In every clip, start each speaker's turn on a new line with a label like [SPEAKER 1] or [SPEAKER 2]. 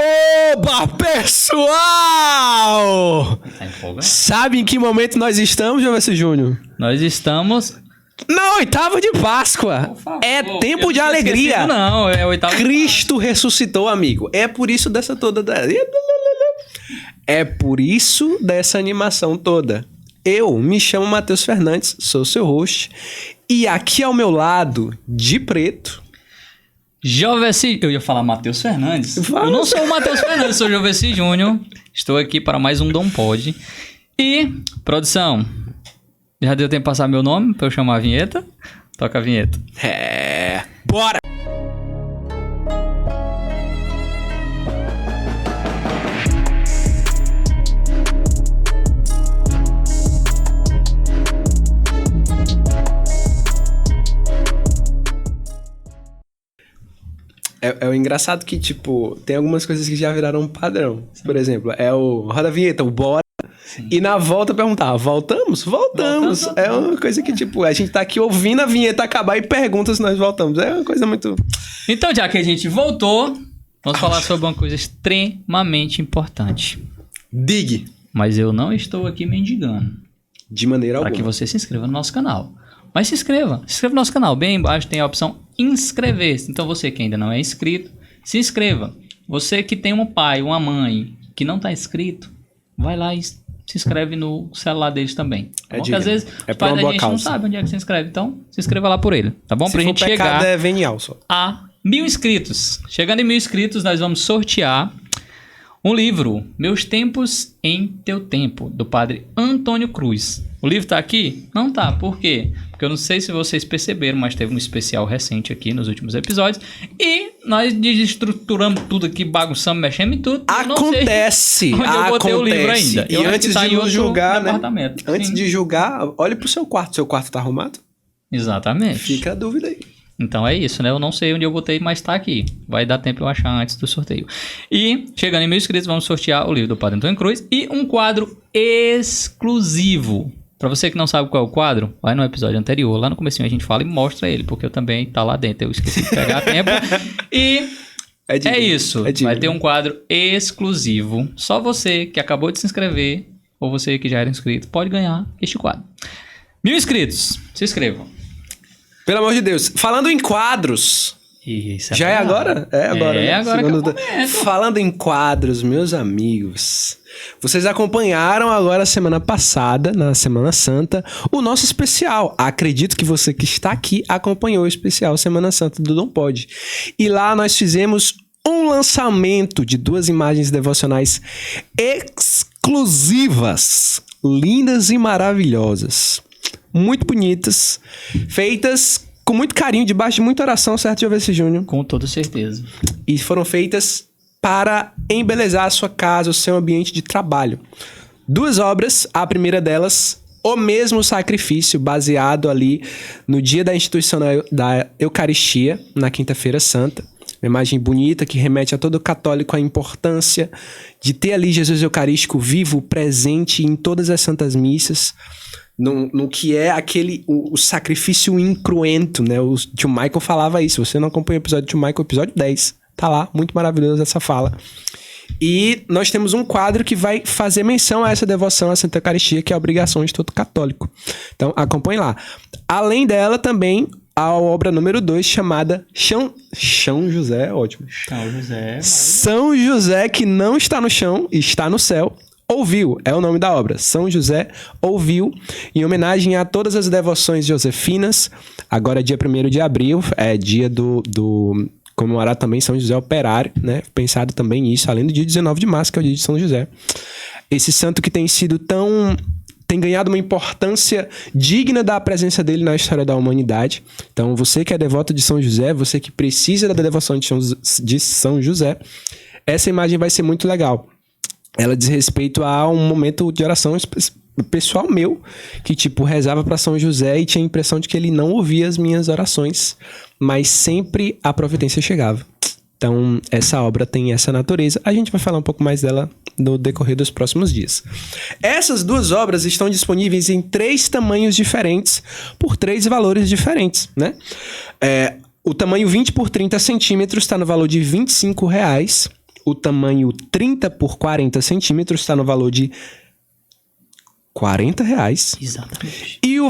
[SPEAKER 1] Oba, pessoal! Sabe em que momento nós estamos, Jovem Júnior?
[SPEAKER 2] Nós estamos...
[SPEAKER 1] Na oitava de Páscoa. É tempo de alegria.
[SPEAKER 2] Não, é oitava.
[SPEAKER 1] Cristo ressuscitou, amigo. É por isso dessa toda... É por isso dessa animação toda. Eu me chamo Matheus Fernandes, sou seu host. E aqui ao meu lado, de preto...
[SPEAKER 2] Joveci... Eu ia falar Matheus Fernandes. Eu não sou o Matheus Fernandes, sou o Joveci Júnior. Estou aqui para mais um Dom Pod. E, produção, já deu tempo de passar meu nome para eu chamar a vinheta? Toca a vinheta.
[SPEAKER 1] Bora! É o engraçado que, tipo, tem algumas coisas que já viraram um padrão. Sim. Por exemplo, é o roda a vinheta, o bora. Sim. E na volta perguntar, voltamos? Voltamos. É uma coisa que, tipo, a gente tá aqui ouvindo a vinheta acabar e pergunta se nós voltamos. É uma coisa muito...
[SPEAKER 2] Então, já que a gente voltou, vamos falar sobre uma coisa extremamente importante.
[SPEAKER 1] Diga.
[SPEAKER 2] Mas eu não estou aqui mendigando.
[SPEAKER 1] De maneira alguma.
[SPEAKER 2] Para que você se inscreva no nosso canal. Mas se inscreva no nosso canal. Bem embaixo tem a opção inscrever-se. Então você que ainda não é inscrito, se inscreva. Você que tem um pai, uma mãe que não está inscrito, vai lá e se inscreve no celular deles também. Tá bom? Porque às vezes o pai da gente não sabe onde é que se inscreve. Então se inscreva lá por ele. Tá bom? Pra gente chegar
[SPEAKER 1] é venial só.
[SPEAKER 2] A 1000 inscritos. Chegando em 1000 inscritos, nós vamos sortear um livro, Meus Tempos em Teu Tempo, do padre Antônio Cruz. O livro tá aqui? Não tá. Por quê? Porque eu não sei se vocês perceberam, mas teve um especial recente aqui nos últimos episódios. E nós desestruturamos tudo aqui, bagunçamos, mexemos em tudo.
[SPEAKER 1] Acontece.
[SPEAKER 2] Onde eu botei o livro ainda.
[SPEAKER 1] E antes de nos julgar, né? Antes
[SPEAKER 2] Sim.
[SPEAKER 1] de julgar, olhe pro seu quarto. Seu quarto tá arrumado?
[SPEAKER 2] Exatamente.
[SPEAKER 1] Fica a dúvida aí.
[SPEAKER 2] Então é isso, né? Eu não sei onde eu botei, mas tá aqui. Vai dar tempo eu achar antes do sorteio. E, chegando em 1000 inscritos, vamos sortear o livro do padre Antônio Cruz e um quadro exclusivo. Pra você que não sabe qual é o quadro, vai no episódio anterior. Lá no comecinho a gente fala e mostra ele, porque eu também tá lá dentro. Eu esqueci de pegar tempo. E é isso. Vai ter um quadro exclusivo. Só você que acabou de se inscrever, ou você que já era inscrito, pode ganhar este quadro. 1000 inscritos. Se inscrevam.
[SPEAKER 1] Pelo amor de Deus. Falando em quadros...
[SPEAKER 2] Isso,
[SPEAKER 1] já é agora? É agora.
[SPEAKER 2] É agora que eu comento.
[SPEAKER 1] Falando em quadros, meus amigos... Vocês acompanharam agora semana passada, na Semana Santa, o nosso especial. Acredito que você que está aqui acompanhou o especial Semana Santa do Dom Pod. E lá nós fizemos um lançamento de 2 imagens devocionais exclusivas, lindas e maravilhosas. Muito bonitas, feitas com muito carinho, debaixo de muita oração, certo, Jovem Júnior?
[SPEAKER 2] Com toda certeza.
[SPEAKER 1] E foram feitas para embelezar a sua casa, o seu ambiente de trabalho. 2 obras, a primeira delas, O Mesmo Sacrifício, baseado ali no dia da instituição da Eucaristia, na Quinta-feira Santa. Uma imagem bonita que remete a todo católico à importância de ter ali Jesus Eucarístico vivo, presente em todas as santas missas, no que é o sacrifício incruento, né? O tio Michael falava isso. Você não acompanha o episódio do tio Michael, episódio 10. Tá lá, muito maravilhoso essa fala. E nós temos um quadro que vai fazer menção a essa devoção à Santa Eucaristia, que é a obrigação de todo católico. Então, acompanhe lá. Além dela, também, a obra número 2, chamada São José, ótimo. São José, que não está no chão, está no céu. Ouviu, é o nome da obra. São José ouviu, em homenagem a todas as devoções josefinas. Agora, dia 1º de abril, é dia do comemorar também São José Operário, né? Pensado também nisso, além do dia 19 de março, que é o dia de São José. Esse santo que tem sido tem ganhado uma importância digna da presença dele na história da humanidade. Então, você que é devoto de São José, você que precisa da devoção de São José, essa imagem vai ser muito legal. Ela diz respeito a um momento de oração pessoal meu, que rezava para São José e tinha a impressão de que ele não ouvia as minhas orações, mas sempre a providência chegava. Então, essa obra tem essa natureza. A gente vai falar um pouco mais dela no decorrer dos próximos dias. Essas 2 obras estão disponíveis em 3 tamanhos diferentes, por 3 valores diferentes, né? O tamanho 20 por 30 centímetros está no valor de R$25. o tamanho 30 por 40 centímetros está no valor de R$40.
[SPEAKER 2] Exatamente.
[SPEAKER 1] E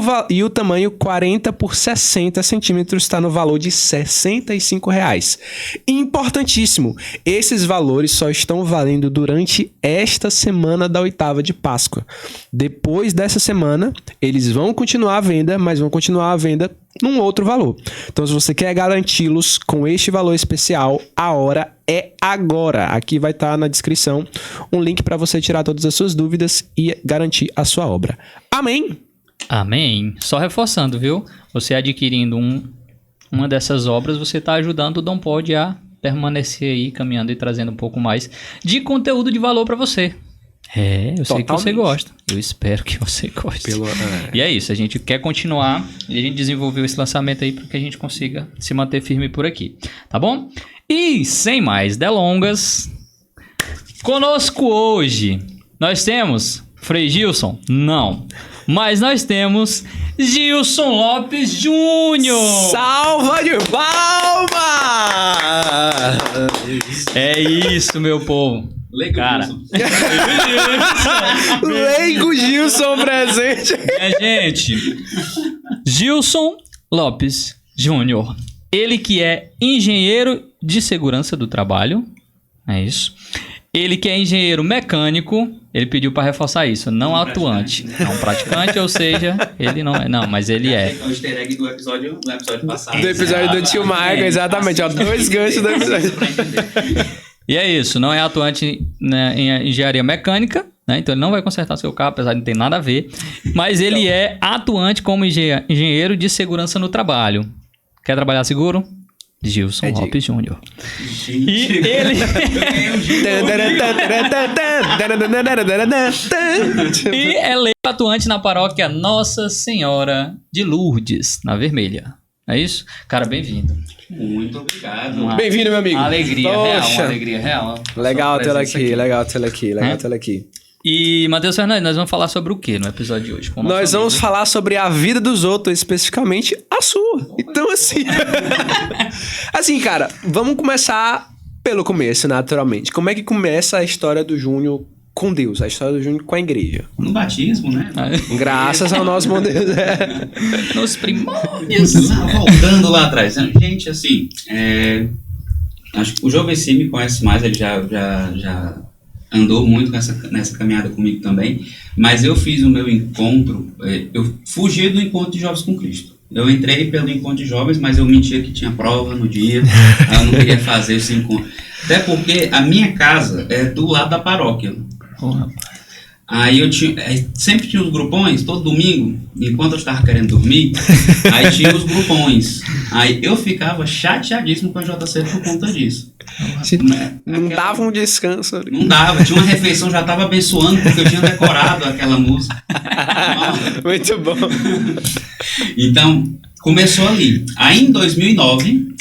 [SPEAKER 1] o tamanho 40 por 60 centímetros está no valor de R$65. Importantíssimo, esses valores só estão valendo durante esta semana da oitava de Páscoa. Depois dessa semana, eles vão continuar à venda, mas vão continuar à venda num outro valor. Então, se você quer garanti-los com este valor especial, a hora é agora. Aqui vai estar na descrição um link para você tirar todas as suas dúvidas e garantir a sua obra. Amém?
[SPEAKER 2] Amém. Só reforçando, viu? Você adquirindo uma dessas obras, você está ajudando o Dom Pod a permanecer aí caminhando e trazendo um pouco mais de conteúdo de valor para você. Eu sei que você gosta. Eu espero que você goste. E é isso, a gente quer continuar e a gente desenvolveu esse lançamento aí para que a gente consiga se manter firme por aqui, tá bom? E sem mais delongas, conosco hoje nós temos Frei Gilson? Não. Mas nós temos Gilson Lopes Júnior.
[SPEAKER 1] Salva de palmas!
[SPEAKER 2] É isso, meu povo.
[SPEAKER 3] Leigo
[SPEAKER 2] Cara.
[SPEAKER 3] Gilson.
[SPEAKER 1] Leigo Gilson presente.
[SPEAKER 2] Gente, Gilson Lopes Júnior. Ele que é engenheiro de segurança do trabalho. É isso. Ele que é engenheiro mecânico. Ele pediu para reforçar isso. Não atuante. Não praticante, ou seja, ele não é. Não, mas ele é.
[SPEAKER 3] O easter egg do episódio passado.
[SPEAKER 1] Do episódio do tio Marco, exatamente. Ó, 2 ganchos do episódio.
[SPEAKER 2] E é isso, não é atuante, né, em engenharia mecânica, né? Então ele não vai consertar seu carro, apesar de não ter nada a ver. Mas ele é atuante como engenheiro de segurança no trabalho. Quer trabalhar seguro? Gilson Lopes Júnior. E ele... E é leigo atuante na paróquia Nossa Senhora de Lourdes, na Vermelha. É isso? Cara, bem-vindo.
[SPEAKER 3] Muito obrigado.
[SPEAKER 1] Bem-vindo, meu amigo.
[SPEAKER 2] Alegria real,
[SPEAKER 1] Poxa.
[SPEAKER 2] uma alegria real.
[SPEAKER 1] Legal tê-lo aqui, legal tê-lo
[SPEAKER 2] É?
[SPEAKER 1] aqui.
[SPEAKER 2] E, Matheus Fernandes, nós vamos falar sobre o que no episódio de hoje? Com o nosso
[SPEAKER 1] Nós vamos
[SPEAKER 2] amigo?
[SPEAKER 1] falar sobre a vida dos outros, especificamente a sua. Então, assim... assim, cara, vamos começar pelo começo, naturalmente. Como é que começa a história do Júnior com Deus? A história do Júnior com a igreja?
[SPEAKER 3] No batismo, né?
[SPEAKER 1] Graças ao nosso bom Deus.
[SPEAKER 2] Nos primórdios.
[SPEAKER 3] Voltando lá atrás. Gente, assim, acho que o João Vessi me conhece mais, ele já andou muito nessa caminhada comigo também, mas eu fiz o meu encontro, eu fugi do encontro de jovens com Cristo. Eu entrei pelo encontro de jovens, mas eu mentia que tinha prova no dia, aí eu não queria fazer esse encontro. Até porque a minha casa é do lado da paróquia. Aí eu sempre tinha os grupões, todo domingo, enquanto eu estava querendo dormir, aí tinha os grupões. Aí eu ficava chateadíssimo com a JC por conta disso.
[SPEAKER 1] Não dava um descanso.
[SPEAKER 3] Não dava, tinha uma refeição, já estava abençoando porque eu tinha decorado aquela música.
[SPEAKER 1] Muito bom.
[SPEAKER 3] Então, começou ali. Aí em 2009,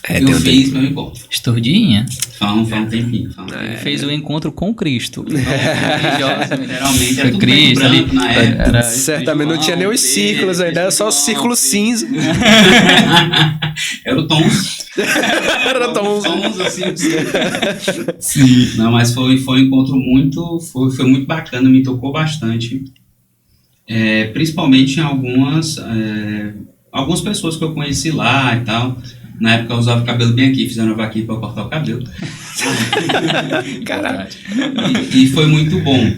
[SPEAKER 3] eu fiz meu encontro.
[SPEAKER 2] Estordinha.
[SPEAKER 3] Fala um tempinho.
[SPEAKER 2] Ele fez o encontro com Cristo.
[SPEAKER 3] Literalmente, era
[SPEAKER 2] Foi
[SPEAKER 3] tudo
[SPEAKER 2] Cristo
[SPEAKER 3] branco
[SPEAKER 2] ali.
[SPEAKER 3] na época.
[SPEAKER 1] Certamente não tinha nem os círculos ainda, era só o círculo cinza.
[SPEAKER 3] Era o tons.
[SPEAKER 1] Era tons.
[SPEAKER 3] Assim. Sim. Não, mas foi um encontro foi muito bacana, me tocou bastante. Principalmente em algumas pessoas que eu conheci lá e tal. Na época eu usava o cabelo bem aqui, fizeram uma vaquinha pra eu cortar o cabelo.
[SPEAKER 1] Caralho.
[SPEAKER 3] E foi muito bom.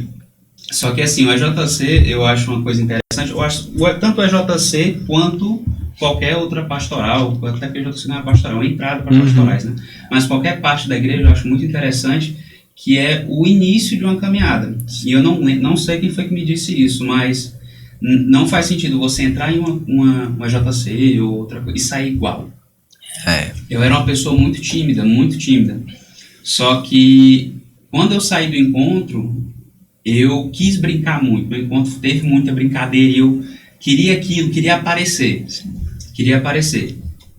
[SPEAKER 3] Só que assim, o EJC eu acho uma coisa interessante. Eu acho tanto o EJC quanto qualquer outra pastoral, até que o EJC não é pastoral, é entrada para pastorais, né? Mas qualquer parte da igreja eu acho muito interessante, que é o início de uma caminhada. E eu não sei quem foi que me disse isso, mas não faz sentido você entrar em uma JC ou outra coisa e sair igual. Eu era uma pessoa muito tímida. Só que quando eu saí do encontro, eu quis brincar muito. O encontro teve muita brincadeira e eu queria aquilo, queria aparecer.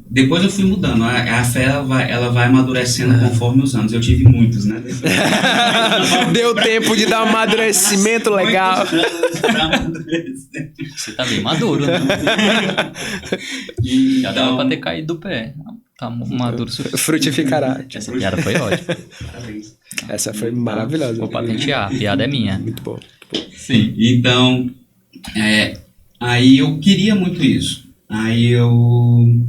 [SPEAKER 3] Depois eu fui mudando. A fé ela vai amadurecendo conforme os anos. Eu tive muitos, né?
[SPEAKER 1] Deu tempo de dar um amadurecimento legal.
[SPEAKER 2] Você tá bem maduro, né? Já dava pra ter caído do pé. Tá maduro o suficiente.
[SPEAKER 1] Frutificará.
[SPEAKER 2] Essa piada foi ótima.
[SPEAKER 3] Parabéns.
[SPEAKER 1] Essa foi maravilhosa.
[SPEAKER 2] Vou patentear, a piada é minha.
[SPEAKER 1] Muito bom.
[SPEAKER 3] Sim, então, aí eu queria muito isso. Aí eu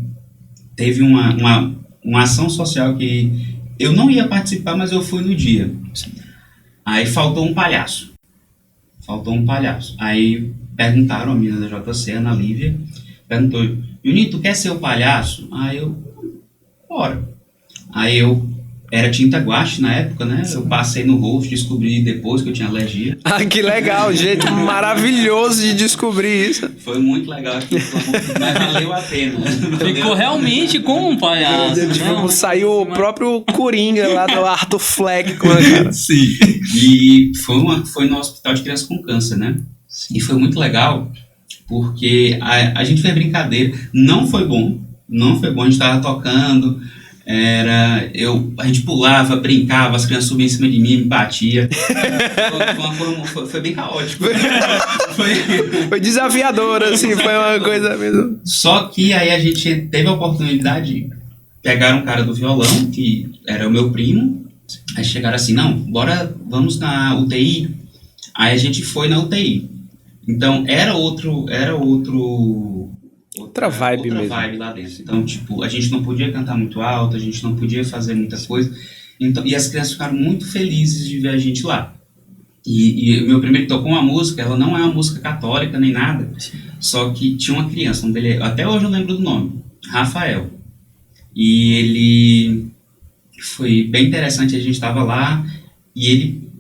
[SPEAKER 3] teve uma ação social que eu não ia participar, mas eu fui no dia. Aí faltou um palhaço. Aí perguntaram, a menina da JC, Ana Lívia, perguntou, Juninho, tu quer ser o palhaço? Aí eu, bora. Aí eu era tinta guache na época, né? Eu passei no rosto, descobri depois que eu tinha alergia.
[SPEAKER 1] Ah, que legal, jeito maravilhoso de descobrir isso.
[SPEAKER 3] Foi muito legal aqui, mas valeu a pena.
[SPEAKER 2] Ficou realmente como um palhaço.
[SPEAKER 1] Tipo, saiu o próprio Coringa lá do Arthur Fleck com a cara.
[SPEAKER 3] Sim. E foi no Hospital de Crianças com Câncer, né? E foi muito legal, porque a gente fez brincadeira. Não foi bom, a gente tava tocando, a gente pulava, brincava, as crianças subiam em cima de mim, me batia. Foi bem caótico.
[SPEAKER 1] Foi desafiador, assim, foi uma coisa mesmo.
[SPEAKER 3] Só que aí a gente teve a oportunidade de pegar um cara do violão, que era o meu primo, aí chegaram assim, não, vamos na UTI. Aí a gente foi na UTI. Então era outra
[SPEAKER 1] vibe mesmo.
[SPEAKER 3] Vibe lá dentro. Então, tipo, a gente não podia cantar muito alto, a gente não podia fazer muita coisa. Então, e as crianças ficaram muito felizes de ver a gente lá. E o meu primeiro tocou uma música, ela não é uma música católica nem nada, só que tinha uma criança, até hoje eu lembro do nome, Rafael. E ele foi bem interessante, a gente estava lá e ele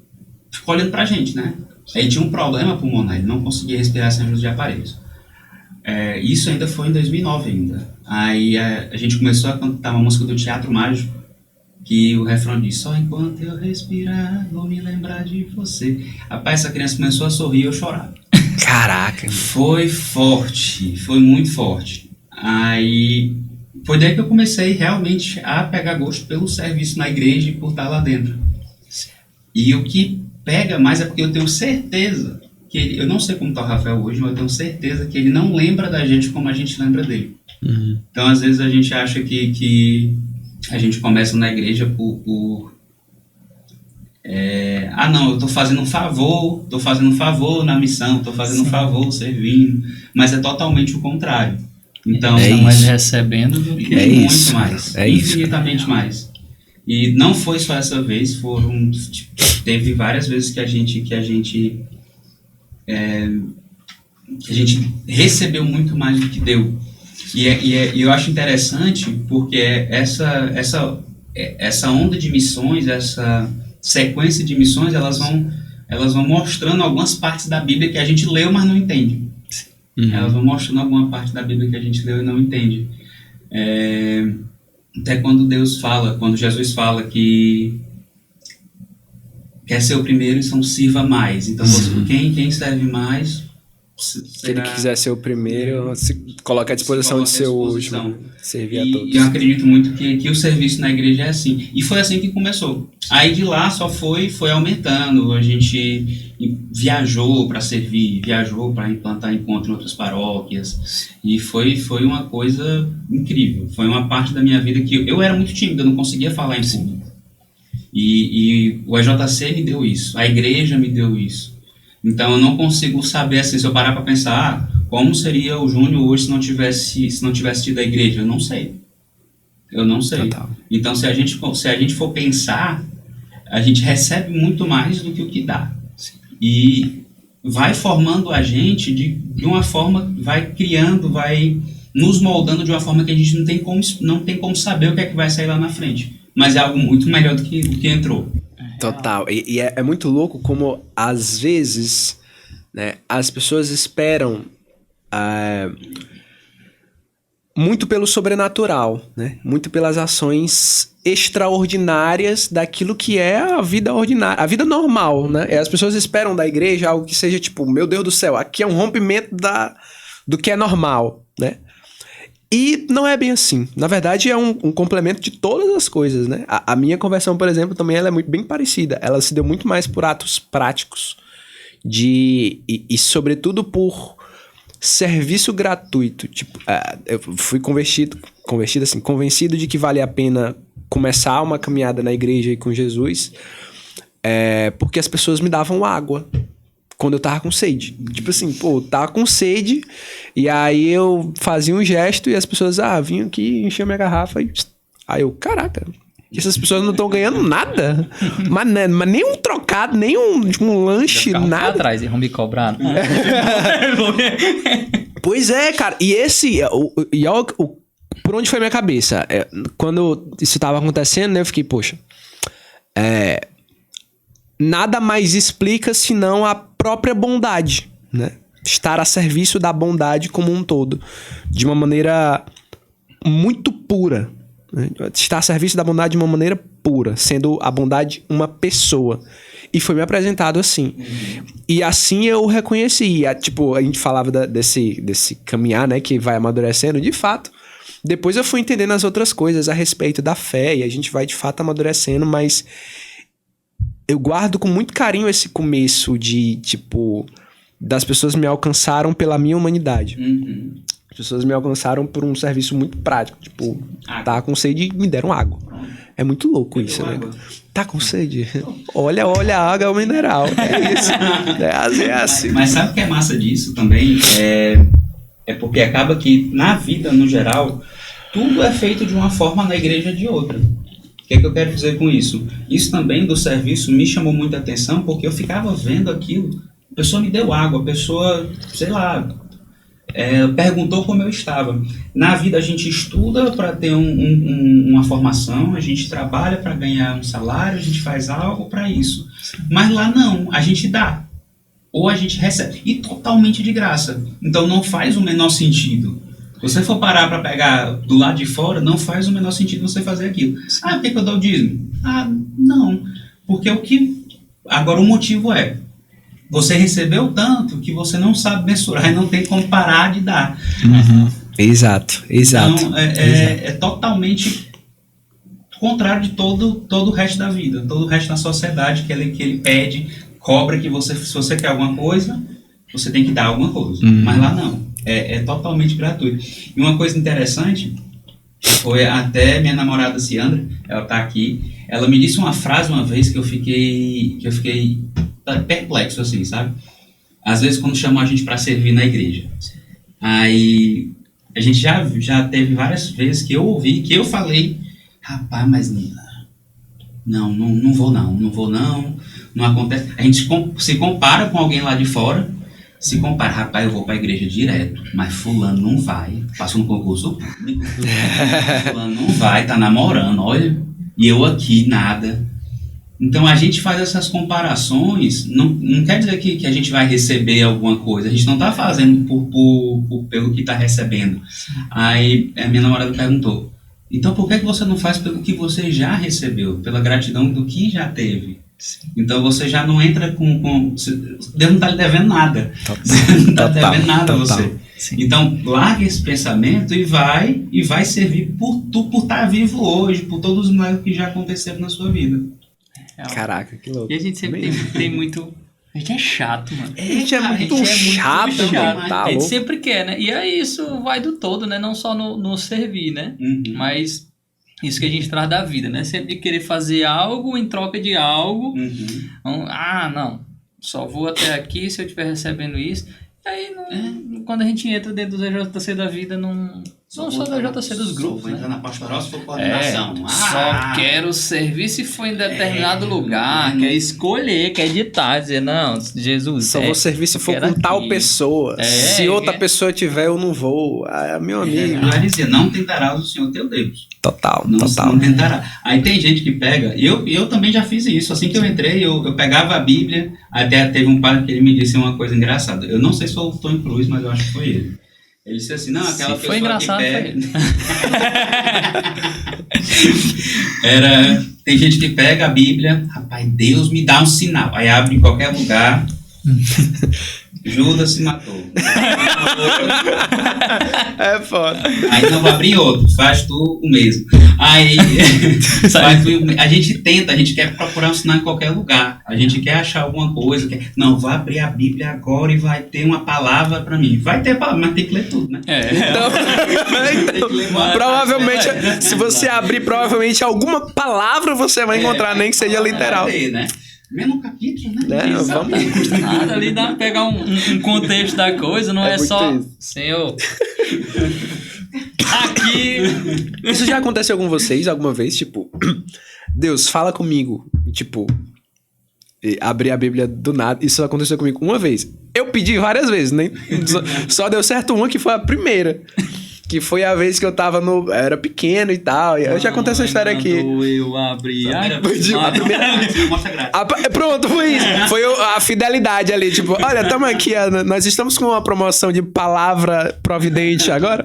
[SPEAKER 3] ficou olhando pra gente, né? Ele tinha um problema pulmonar, ele não conseguia respirar sem ajuda de aparelhos. Isso ainda foi em 2009 ainda. Aí a gente começou a cantar uma música do Teatro Mágico, que o refrão diz, só enquanto eu respirar, vou me lembrar de você. Rapaz, essa criança começou a sorrir e eu chorava.
[SPEAKER 1] Caraca.
[SPEAKER 3] Foi forte, foi muito forte. Aí foi daí que eu comecei realmente a pegar gosto pelo serviço na igreja e por estar lá dentro. E o que pega mais é porque eu tenho certeza que eu não sei como está o Rafael hoje, mas eu tenho certeza que ele não lembra da gente como a gente lembra dele.
[SPEAKER 1] Uhum.
[SPEAKER 3] Então, às vezes, a gente acha que a gente começa na igreja não, eu estou fazendo um favor na missão, estou fazendo um favor servindo, mas é totalmente o contrário. Então,
[SPEAKER 2] está mais recebendo do que
[SPEAKER 3] muito mais, infinitamente mais. E não foi só essa vez, teve várias vezes que a gente recebeu muito mais do que deu. E eu acho interessante porque essa onda de missões, essa sequência de missões, elas vão mostrando algumas partes da Bíblia que a gente leu, mas não entende. Uhum. Elas vão mostrando alguma parte da Bíblia que a gente leu e não entende. Até quando Jesus fala que quer ser o primeiro, então sirva mais. Então, quem serve mais,
[SPEAKER 1] Aquele que quiser ser o primeiro, se coloca à disposição de ser o último. Servir a todos.
[SPEAKER 3] E eu acredito muito que o serviço na igreja é assim. E foi assim que começou. Aí de lá só foi aumentando. A gente viajou para servir, viajou para implantar encontro em outras paróquias. E foi uma coisa incrível. Foi uma parte da minha vida que eu era muito tímido, eu não conseguia falar em público. E o EJC me deu isso, a igreja me deu isso. Então eu não consigo saber, assim, se eu parar para pensar, como seria o Júnior hoje se não tivesse tido a igreja? Eu não sei. Total. Então se a gente for pensar, a gente recebe muito mais do que o que dá. Sim. E vai formando a gente de uma forma, vai criando, vai nos moldando de uma forma que a gente não tem como saber o que é que vai sair lá na frente. Mas é algo muito melhor do que entrou.
[SPEAKER 1] Total. E é muito louco como, às vezes, né, as pessoas esperam muito pelo sobrenatural, né? Muito pelas ações extraordinárias daquilo que é a vida ordinária, a vida normal, né? E as pessoas esperam da igreja algo que seja tipo, meu Deus do céu, aqui é um rompimento do que é normal, né? E não é bem assim. Na verdade, é um complemento de todas as coisas, né? A minha conversão, por exemplo, também ela é bem parecida. Ela se deu muito mais por atos práticos e sobretudo, por serviço gratuito. Tipo, eu fui convencido assim, convencido de que vale a pena começar uma caminhada na igreja aí com Jesus, porque as pessoas me davam água quando eu tava com sede. Tipo assim, pô, eu tava com sede, e aí eu fazia um gesto e as pessoas, vinham aqui, enchiam minha garrafa e... Aí eu, caraca, essas pessoas não estão ganhando nada. mas nem um trocado, nem um lanche, nada.
[SPEAKER 2] Atrás, e vão me cobrar.
[SPEAKER 1] Pois é, cara. E por onde foi minha cabeça? Quando isso tava acontecendo, né, eu fiquei, poxa, nada mais explica senão a própria bondade, né? Estar a serviço da bondade como um todo, de uma maneira muito pura. Estar a serviço da bondade de uma maneira pura, sendo a bondade uma pessoa. E foi me apresentado assim. E assim eu reconheci. Tipo, a gente falava desse caminhar, né, que vai amadurecendo. De fato, depois eu fui entendendo as outras coisas a respeito da fé, e a gente vai de fato amadurecendo, mas eu guardo com muito carinho esse começo de, tipo, das pessoas me alcançaram pela minha humanidade. As pessoas me alcançaram por um serviço muito prático. Tipo, tá com sede e me deram água. É muito louco isso, né? Tá com sede? Olha, a água é o mineral. É isso. É assim.
[SPEAKER 3] Mas sabe o que é massa disso também? É porque acaba que, na vida, no geral, tudo é feito de uma forma, na igreja de outra. O que é que eu quero dizer com isso? Isso também do serviço me chamou muita atenção, porque eu ficava vendo aquilo. A pessoa me deu água, a pessoa, sei lá... perguntou como eu estava. Na vida a gente estuda para ter uma formação, a gente trabalha para ganhar um salário, a gente faz algo para isso. Mas lá não, a gente dá. Ou a gente recebe. E totalmente de graça. Então não faz o menor sentido. Se você for parar para pegar do lado de fora, não faz o menor sentido você fazer aquilo. Por que eu dou o dízimo? Não. Porque agora o motivo é: você recebeu tanto que você não sabe mensurar e não tem como parar de dar.
[SPEAKER 1] Exato.
[SPEAKER 3] Então, é totalmente contrário de todo o resto da vida, todo o resto da sociedade que ele pede, cobra que se você quer alguma coisa, você tem que dar alguma coisa. Mas lá não. É totalmente gratuito. E uma coisa interessante foi até minha namorada Ciandra, ela tá aqui, ela me disse uma frase uma vez que eu fiquei perplexo, assim, sabe? Às vezes quando chamam a gente para servir na igreja, aí a gente já teve várias vezes que eu ouvi, que eu falei, rapaz, mas não vou não acontece. A gente se compara com alguém lá de fora, rapaz, eu vou para a igreja direto, mas fulano não vai, passou no concurso público, fulano não vai, tá namorando, olha, e eu aqui, nada. Então a gente faz essas comparações, não quer dizer que a gente vai receber alguma coisa, a gente não está fazendo pelo que está recebendo. Aí a minha namorada perguntou, então por que você não faz pelo que você já recebeu, pela gratidão do que já teve? Então você já não entra com Deus não está lhe devendo nada. Deus não está devendo nada a você. Sim. Então larga esse pensamento e vai servir por estar vivo hoje, por todos os milagres que já aconteceram na sua vida.
[SPEAKER 1] Caraca, que louco.
[SPEAKER 2] E a gente sempre tem muito... A gente é chato, mano.
[SPEAKER 1] A gente é muito chato, mano. Tá
[SPEAKER 2] a gente
[SPEAKER 1] louco.
[SPEAKER 2] sempre quer, né? E aí isso vai do todo, né? Não só no servir, né? Mas isso que a gente traz da vida, né? Sempre de querer fazer algo em troca de algo. Então, não. Só vou até aqui se eu estiver recebendo isso. E aí, quando a gente entra dentro do EJC da vida, não só do EJC dos grupos,
[SPEAKER 3] vou
[SPEAKER 2] né?
[SPEAKER 3] entrar na pastoral se for coordenação.
[SPEAKER 2] Só quero servir se for em determinado lugar, quer escolher, quer editar, dizer, não, Jesus,
[SPEAKER 1] só vou servir se for com tal pessoa. Se outra pessoa tiver, eu não vou. Meu amigo.
[SPEAKER 3] Vai dizer, não tentarás o Senhor teu Deus.
[SPEAKER 1] Total.
[SPEAKER 3] Não tentará. Aí tem gente que pega, eu também já fiz isso. Assim que eu entrei, eu pegava a Bíblia, até teve um padre que ele me disse uma coisa engraçada. Eu não sei se foi o Tom Cruise, mas eu acho que foi ele. Ele disse assim, não, aquela pessoa
[SPEAKER 2] foi engraçado,
[SPEAKER 3] que pega... Tem gente que pega a Bíblia, rapaz, Deus me dá um sinal. Aí abre em qualquer lugar, Judas se matou.
[SPEAKER 1] É foda.
[SPEAKER 3] Aí não, vou abrir outro, faz tu o mesmo. Aí a gente tenta, a gente quer procurar um sinal em qualquer lugar. A gente quer achar alguma coisa. Não, vou abrir a Bíblia agora e vai ter uma palavra pra mim. Vai ter palavra, mas tem que ler tudo, né?
[SPEAKER 1] Então, provavelmente, se você abrir, provavelmente alguma palavra você vai encontrar, nem que seja literal.
[SPEAKER 3] Ler, né? Mesmo capítulo, né?
[SPEAKER 1] Vamos.
[SPEAKER 2] Não custa nada ali, dá pra pegar um contexto da coisa, não é só...
[SPEAKER 1] muito isso.
[SPEAKER 2] Senhor... Aqui...
[SPEAKER 1] Isso já aconteceu com vocês alguma vez? Tipo, Deus, fala comigo. Tipo, abrir a Bíblia do nada. Isso aconteceu comigo uma vez. Eu pedi várias vezes, né? Só deu certo uma, que foi a primeira. Que foi a vez que eu tava no... era pequeno e tal. Eu já contei essa história aqui.
[SPEAKER 2] Eu abri
[SPEAKER 1] a primeira... Pronto, foi isso. Foi a fidelidade ali. Tipo, olha, estamos aqui. Nós estamos com uma promoção de palavra providente agora.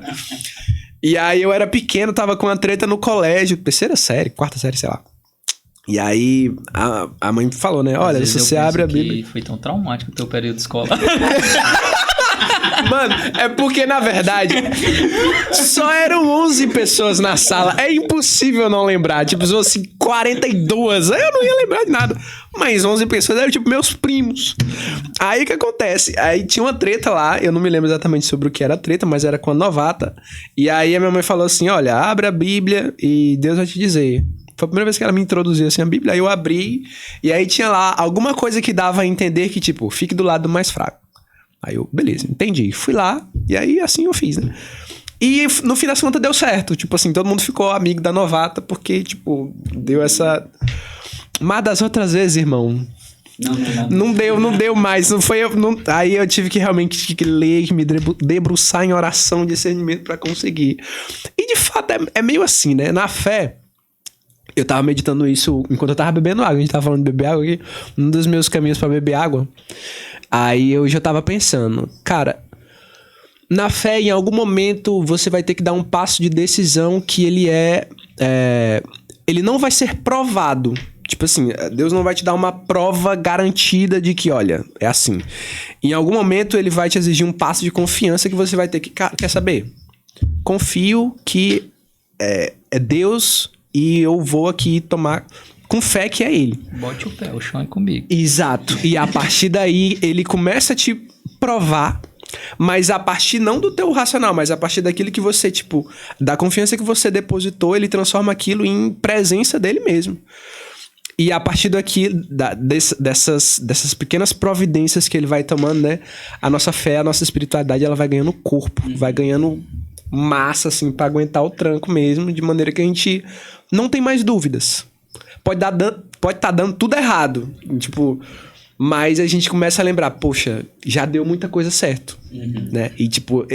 [SPEAKER 1] E aí eu era pequeno, tava com uma treta no colégio. Terceira série, quarta série, sei lá. E aí a mãe falou, né? Olha, se você abre a Bíblia...
[SPEAKER 2] Foi tão traumático o teu período de escola.
[SPEAKER 1] Mano, é porque, na verdade, só eram 11 pessoas na sala. É impossível não lembrar. Tipo, se fosse 42, eu não ia lembrar de nada. Mas 11 pessoas eram, tipo, meus primos. Aí, o que acontece? Aí tinha uma treta lá. Eu não me lembro exatamente sobre o que era a treta, mas era com a novata. E aí, a minha mãe falou assim, olha, abre a Bíblia e Deus vai te dizer. Foi a primeira vez que ela me introduziu, assim, a Bíblia. Aí eu abri, e aí tinha lá alguma coisa que dava a entender que, tipo, fique do lado do mais fraco. Aí eu, beleza, entendi. Fui lá, e aí assim eu fiz, né? E no fim das contas deu certo. Tipo assim, todo mundo ficou amigo da novata, porque, tipo, deu essa... Mas das outras vezes, irmão... Não deu mais. Não foi, aí eu tive que realmente ler, que me debruçar em oração, discernimento pra conseguir. E de fato é meio assim, né? Na fé... Eu tava meditando isso enquanto eu tava bebendo água. A gente tava falando de beber água aqui. Um dos meus caminhos pra beber água. Aí eu já tava pensando, cara, na fé, em algum momento, você vai ter que dar um passo de decisão que ele ele não vai ser provado. Tipo assim, Deus não vai te dar uma prova garantida de que, olha, é assim. Em algum momento, ele vai te exigir um passo de confiança que você vai ter que, quer saber? Confio que é Deus e eu vou aqui tomar... com fé que é ele.
[SPEAKER 2] Bote o pé, o chão é comigo.
[SPEAKER 1] Exato. E a partir daí, ele começa a te provar, mas a partir não do teu racional, mas a partir daquilo que você, tipo, da confiança que você depositou, ele transforma aquilo em presença dele mesmo. E a partir daqui, dessas pequenas providências que ele vai tomando, né? A nossa fé, a nossa espiritualidade, ela vai ganhando corpo, vai ganhando massa, assim, pra aguentar o tranco mesmo, de maneira que a gente não tem mais dúvidas. Pode estar dando tudo errado, tipo, mas a gente começa a lembrar, poxa, já deu muita coisa certo, né? E tipo,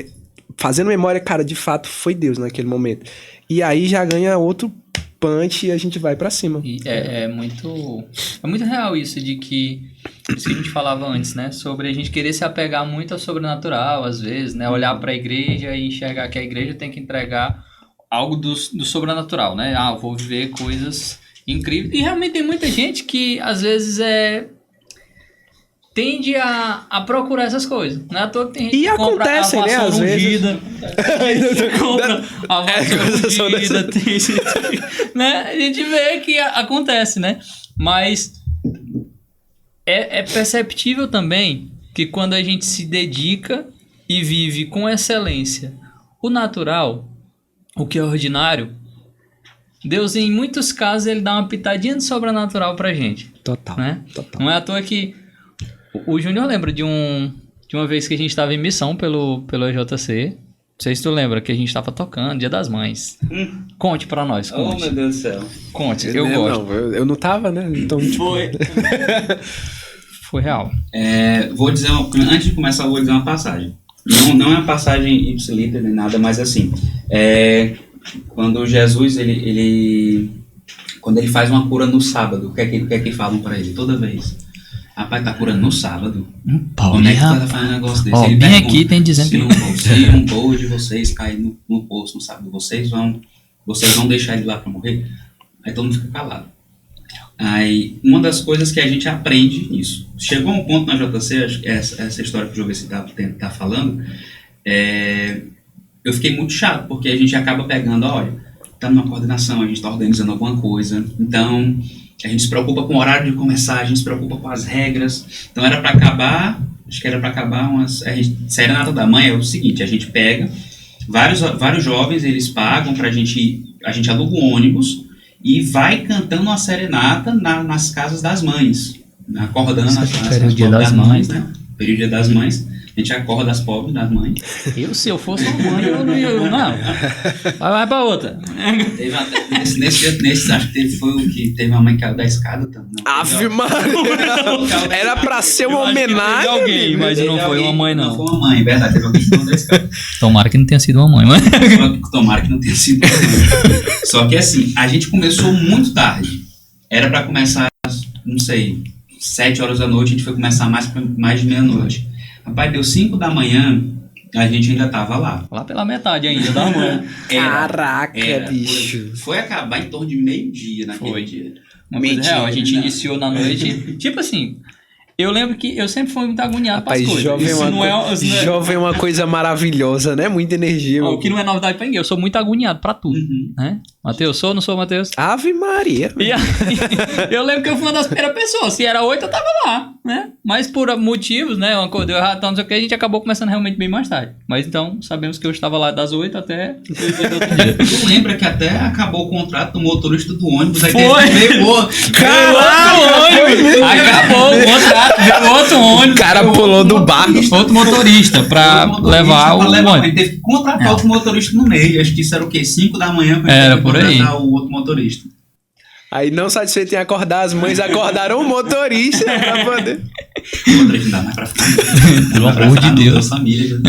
[SPEAKER 1] fazendo memória, cara, de fato foi Deus naquele momento. E aí já ganha outro punch e a gente vai pra cima.
[SPEAKER 2] E é muito real isso de que, isso que a gente falava antes, né? Sobre a gente querer se apegar muito ao sobrenatural, às vezes, né? Olhar pra igreja e enxergar que a igreja tem que entregar algo do sobrenatural, né? Eu vou viver coisas... incrível. E realmente tem muita gente que às vezes tende a procurar essas coisas. Não é à toa que tem gente que compra a vassoura ungida. Compra a vassoura ungida. Né? A gente vê que acontece, né? Mas é perceptível também que quando a gente se dedica e vive com excelência o natural, o que é ordinário, Deus, em muitos casos, ele dá uma pitadinha de sobrenatural pra gente.
[SPEAKER 1] Total.
[SPEAKER 2] Né?
[SPEAKER 1] Total.
[SPEAKER 2] Não é à toa que... O Júnior lembra de uma vez que a gente estava em missão pelo EJC. Não sei se tu lembra, que a gente estava tocando, Dia das Mães. Conte pra nós, conte.
[SPEAKER 3] Oh, meu Deus do céu.
[SPEAKER 2] Conte, eu gosto.
[SPEAKER 1] Não, eu não tava, né? Então, tipo...
[SPEAKER 2] Foi real.
[SPEAKER 3] Vou dizer, antes de começar, eu vou dizer uma passagem. Não é uma passagem ipsiliter nem nada, mas assim... Quando Jesus, quando ele faz uma cura no sábado, o que é que falam pra ele toda vez? Rapaz, tá curando no sábado? Como é que tu tá fazendo um negócio desse? Ele
[SPEAKER 2] bem
[SPEAKER 3] pergunta,
[SPEAKER 2] aqui tem dizendo que...
[SPEAKER 3] Se um povo de vocês cair no poço no sábado, vocês vão deixar ele lá pra morrer? Aí todo mundo fica calado. Aí, uma das coisas que a gente aprende nisso. Chegou um ponto na JC, acho que essa história que o Jovem tá falando, eu fiquei muito chato, porque a gente acaba pegando, olha, estamos na coordenação, a gente está organizando alguma coisa, então a gente se preocupa com o horário de começar, a gente se preocupa com as regras, então era para acabar, acho que era para acabar Serenata da Mãe é o seguinte, a gente pega, vários jovens, eles pagam pra gente, a gente aluga um ônibus e vai cantando uma serenata nas casas das mães, acordando nas
[SPEAKER 2] período Dia das Mães,
[SPEAKER 3] né? Período Dia das Mães. A gente acorda as pobres das mães.
[SPEAKER 2] Se eu fosse uma mãe, eu não ia. Não. Vai pra outra.
[SPEAKER 3] Teve até, nesse acho que foi o que teve uma mãe que caiu da escada também.
[SPEAKER 1] Ave Maria! Era pra ser uma homenagem.
[SPEAKER 2] Alguém, mas não foi uma mãe, não.
[SPEAKER 3] Não foi uma mãe, verdade. Teve alguém que caiu da escada.
[SPEAKER 2] Tomara que não tenha sido uma mãe, mas.
[SPEAKER 3] Tomara que não tenha sido uma mãe. Só que assim, a gente começou muito tarde. Era pra começar, não sei, 7 horas da noite, a gente foi começar mais de meia-noite. Rapaz, deu 5 da manhã, a gente ainda tava lá.
[SPEAKER 2] Lá pela metade ainda da manhã.
[SPEAKER 1] Caraca, bicho.
[SPEAKER 3] Foi acabar em torno de meio-dia naquele dia.
[SPEAKER 2] Uma coisa real, a gente iniciou na noite. Tipo assim, eu lembro que eu sempre fui muito agoniado para as coisas.
[SPEAKER 1] Jovem é uma coisa maravilhosa, né? Muita energia.
[SPEAKER 2] O que não é novidade para ninguém, eu sou muito agoniado para tudo. Né? Matheus, não sou Matheus?
[SPEAKER 1] Ave Maria.
[SPEAKER 2] E aí, eu lembro que eu fui uma das primeiras pessoas. Se era 8, eu tava lá, né? Mas por motivos, né? Uma coisa deu errado, não sei o que, a gente acabou começando realmente bem mais tarde. Mas então, sabemos que eu estava lá das 8 até o outro dia.
[SPEAKER 3] Tu lembra que até acabou o contrato do motorista do ônibus, aí
[SPEAKER 2] veio outro. Acabou o contrato, veio outro ônibus.
[SPEAKER 1] O cara pulou do barco.
[SPEAKER 2] Outro motorista pra levar o ônibus.
[SPEAKER 3] Ele teve que contratar outro motorista no meio. Acho que isso era o quê? 5 da manhã pra
[SPEAKER 2] era por aí.
[SPEAKER 3] O outro motorista.
[SPEAKER 1] Aí, não satisfeito em acordar, as mães acordaram o motorista pra poder.
[SPEAKER 3] O motorista não dá mais pra ficar.
[SPEAKER 2] Pelo amor de Deus.
[SPEAKER 3] Família.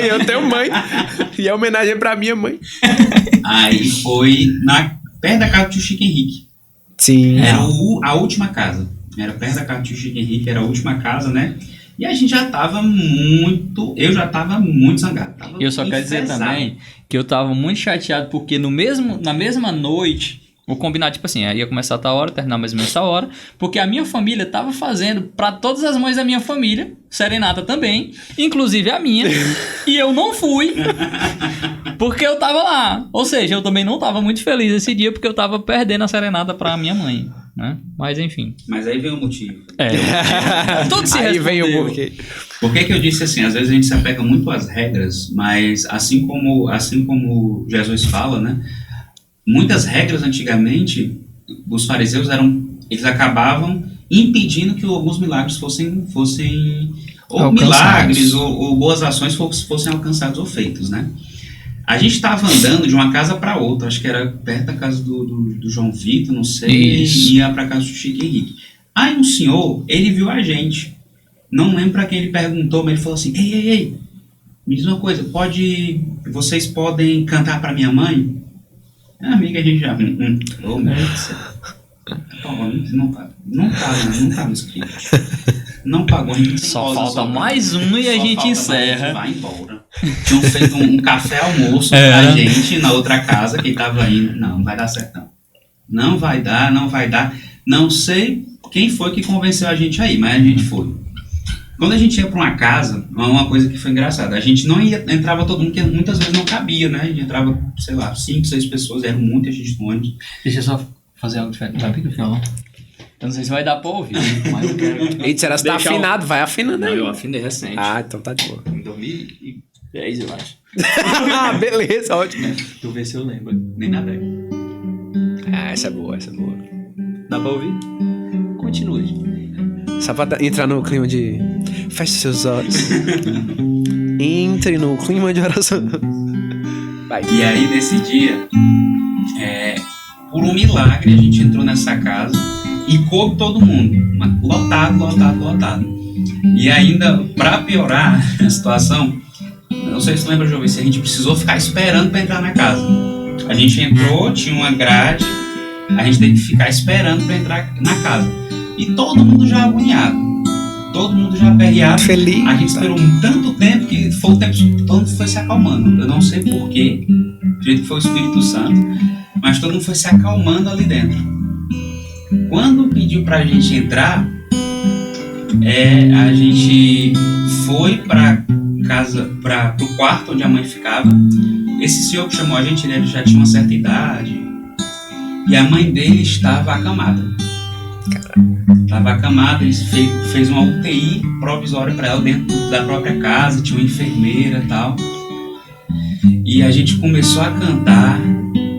[SPEAKER 1] Eu tenho mãe. E é homenagem pra minha mãe.
[SPEAKER 3] Aí foi perto da casa do tio Chico Henrique.
[SPEAKER 1] Sim.
[SPEAKER 3] Era a última casa. Era perto da casa do tio Chico Henrique, era a última casa, né? E a gente já tava muito... Eu já tava muito zangado.
[SPEAKER 2] Eu só quero dizer também que eu tava muito chateado porque na mesma noite, vou combinar, tipo assim, ia começar a tal hora, terminar mais ou menos essa hora, porque a minha família tava fazendo pra todas as mães da minha família, serenata também, inclusive a minha, e eu não fui, porque eu tava lá. Ou seja, eu também não tava muito feliz esse dia, porque eu tava perdendo a serenata pra minha mãe, né? Mas enfim.
[SPEAKER 3] Mas aí vem o motivo.
[SPEAKER 2] Tudo se
[SPEAKER 1] aí
[SPEAKER 2] respondeu.
[SPEAKER 1] vem o porquê.
[SPEAKER 3] Por que eu disse assim? Às vezes a gente se apega muito às regras, mas assim como Jesus fala, né? Muitas regras antigamente, os fariseus eles acabavam impedindo que alguns milagres fossem ou milagres ou boas ações fossem alcançados ou feitos, né? A gente estava andando de uma casa para outra, acho que era perto da casa do João Vitor, não sei, e ia para casa do Chico Henrique. Aí um senhor, ele viu a gente, não lembro para quem ele perguntou, mas ele falou assim, ei, me diz uma coisa, vocês podem cantar para minha mãe? Amiga, a gente já... Oh, meu Deus do céu. Não tá no script. Não pagou, ninguém.
[SPEAKER 2] Só falta mais um e a gente encerra.
[SPEAKER 3] Vai embora. Tinham feito um café almoço pra gente na outra casa, quem tava indo. Não vai dar certo, não. Não vai dar. Não sei quem foi que convenceu a gente aí, mas a gente foi. Quando a gente ia pra uma casa, uma coisa que foi engraçada, a gente não entrava todo mundo, porque muitas vezes não cabia, né? A gente entrava, sei lá, 5, 6 pessoas, era muita gente no ônibus.
[SPEAKER 2] Deixa eu só fazer algo diferente. Vai picar o violão. Eu não sei se vai dar pra ouvir, mas eu quero...
[SPEAKER 1] Eita, será que tá afinado? Vai afinando aí.
[SPEAKER 2] Não, eu afinei recente.
[SPEAKER 1] Ah, então tá de boa.
[SPEAKER 2] Em 2010, eu acho.
[SPEAKER 1] Beleza, ótimo.
[SPEAKER 2] Deixa eu ver se eu lembro. Nem nada.
[SPEAKER 1] Essa é boa.
[SPEAKER 2] Dá pra ouvir? Continue.
[SPEAKER 1] Só pra entrar no clima de... Feche seus olhos. Entre no clima de oração. Vai.
[SPEAKER 3] E aí, nesse dia, por um milagre, a gente entrou nessa casa e coube todo mundo. Lotado. E ainda, pra piorar a situação, não sei se tu lembra, Jovem, se a gente precisou ficar esperando pra entrar na casa. A gente entrou, tinha uma grade, a gente teve que ficar esperando pra entrar na casa. E todo mundo já agoniado, todo mundo já aperreado.
[SPEAKER 1] Feliz.
[SPEAKER 3] A gente esperou tanto tempo que foi o tempo que todo mundo foi se acalmando. Eu não sei porquê, do jeito que foi o Espírito Santo. mas todo mundo foi se acalmando ali dentro. Quando pediu pra gente entrar, a gente foi pra casa, pro quarto onde a mãe ficava. Esse senhor que chamou a gente, ele já tinha uma certa idade, e a mãe dele estava acamada. Estava acamada, ele fez uma UTI provisória para ela dentro da própria casa, tinha uma enfermeira e tal. E a gente começou a cantar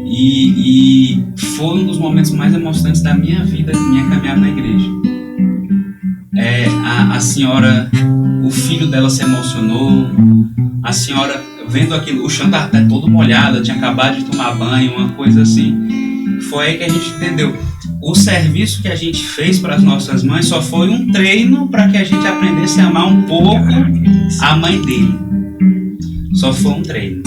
[SPEAKER 3] e foi um dos momentos mais emocionantes da minha vida, minha caminhada na igreja. A senhora, o filho dela se emocionou, a senhora vendo aquilo, o chão estava até todo molhado, tinha acabado de tomar banho, uma coisa assim. Foi aí que a gente entendeu. O serviço que a gente fez para as nossas mães só foi um treino para que a gente aprendesse a amar um pouco a mãe dele. Só foi um treino.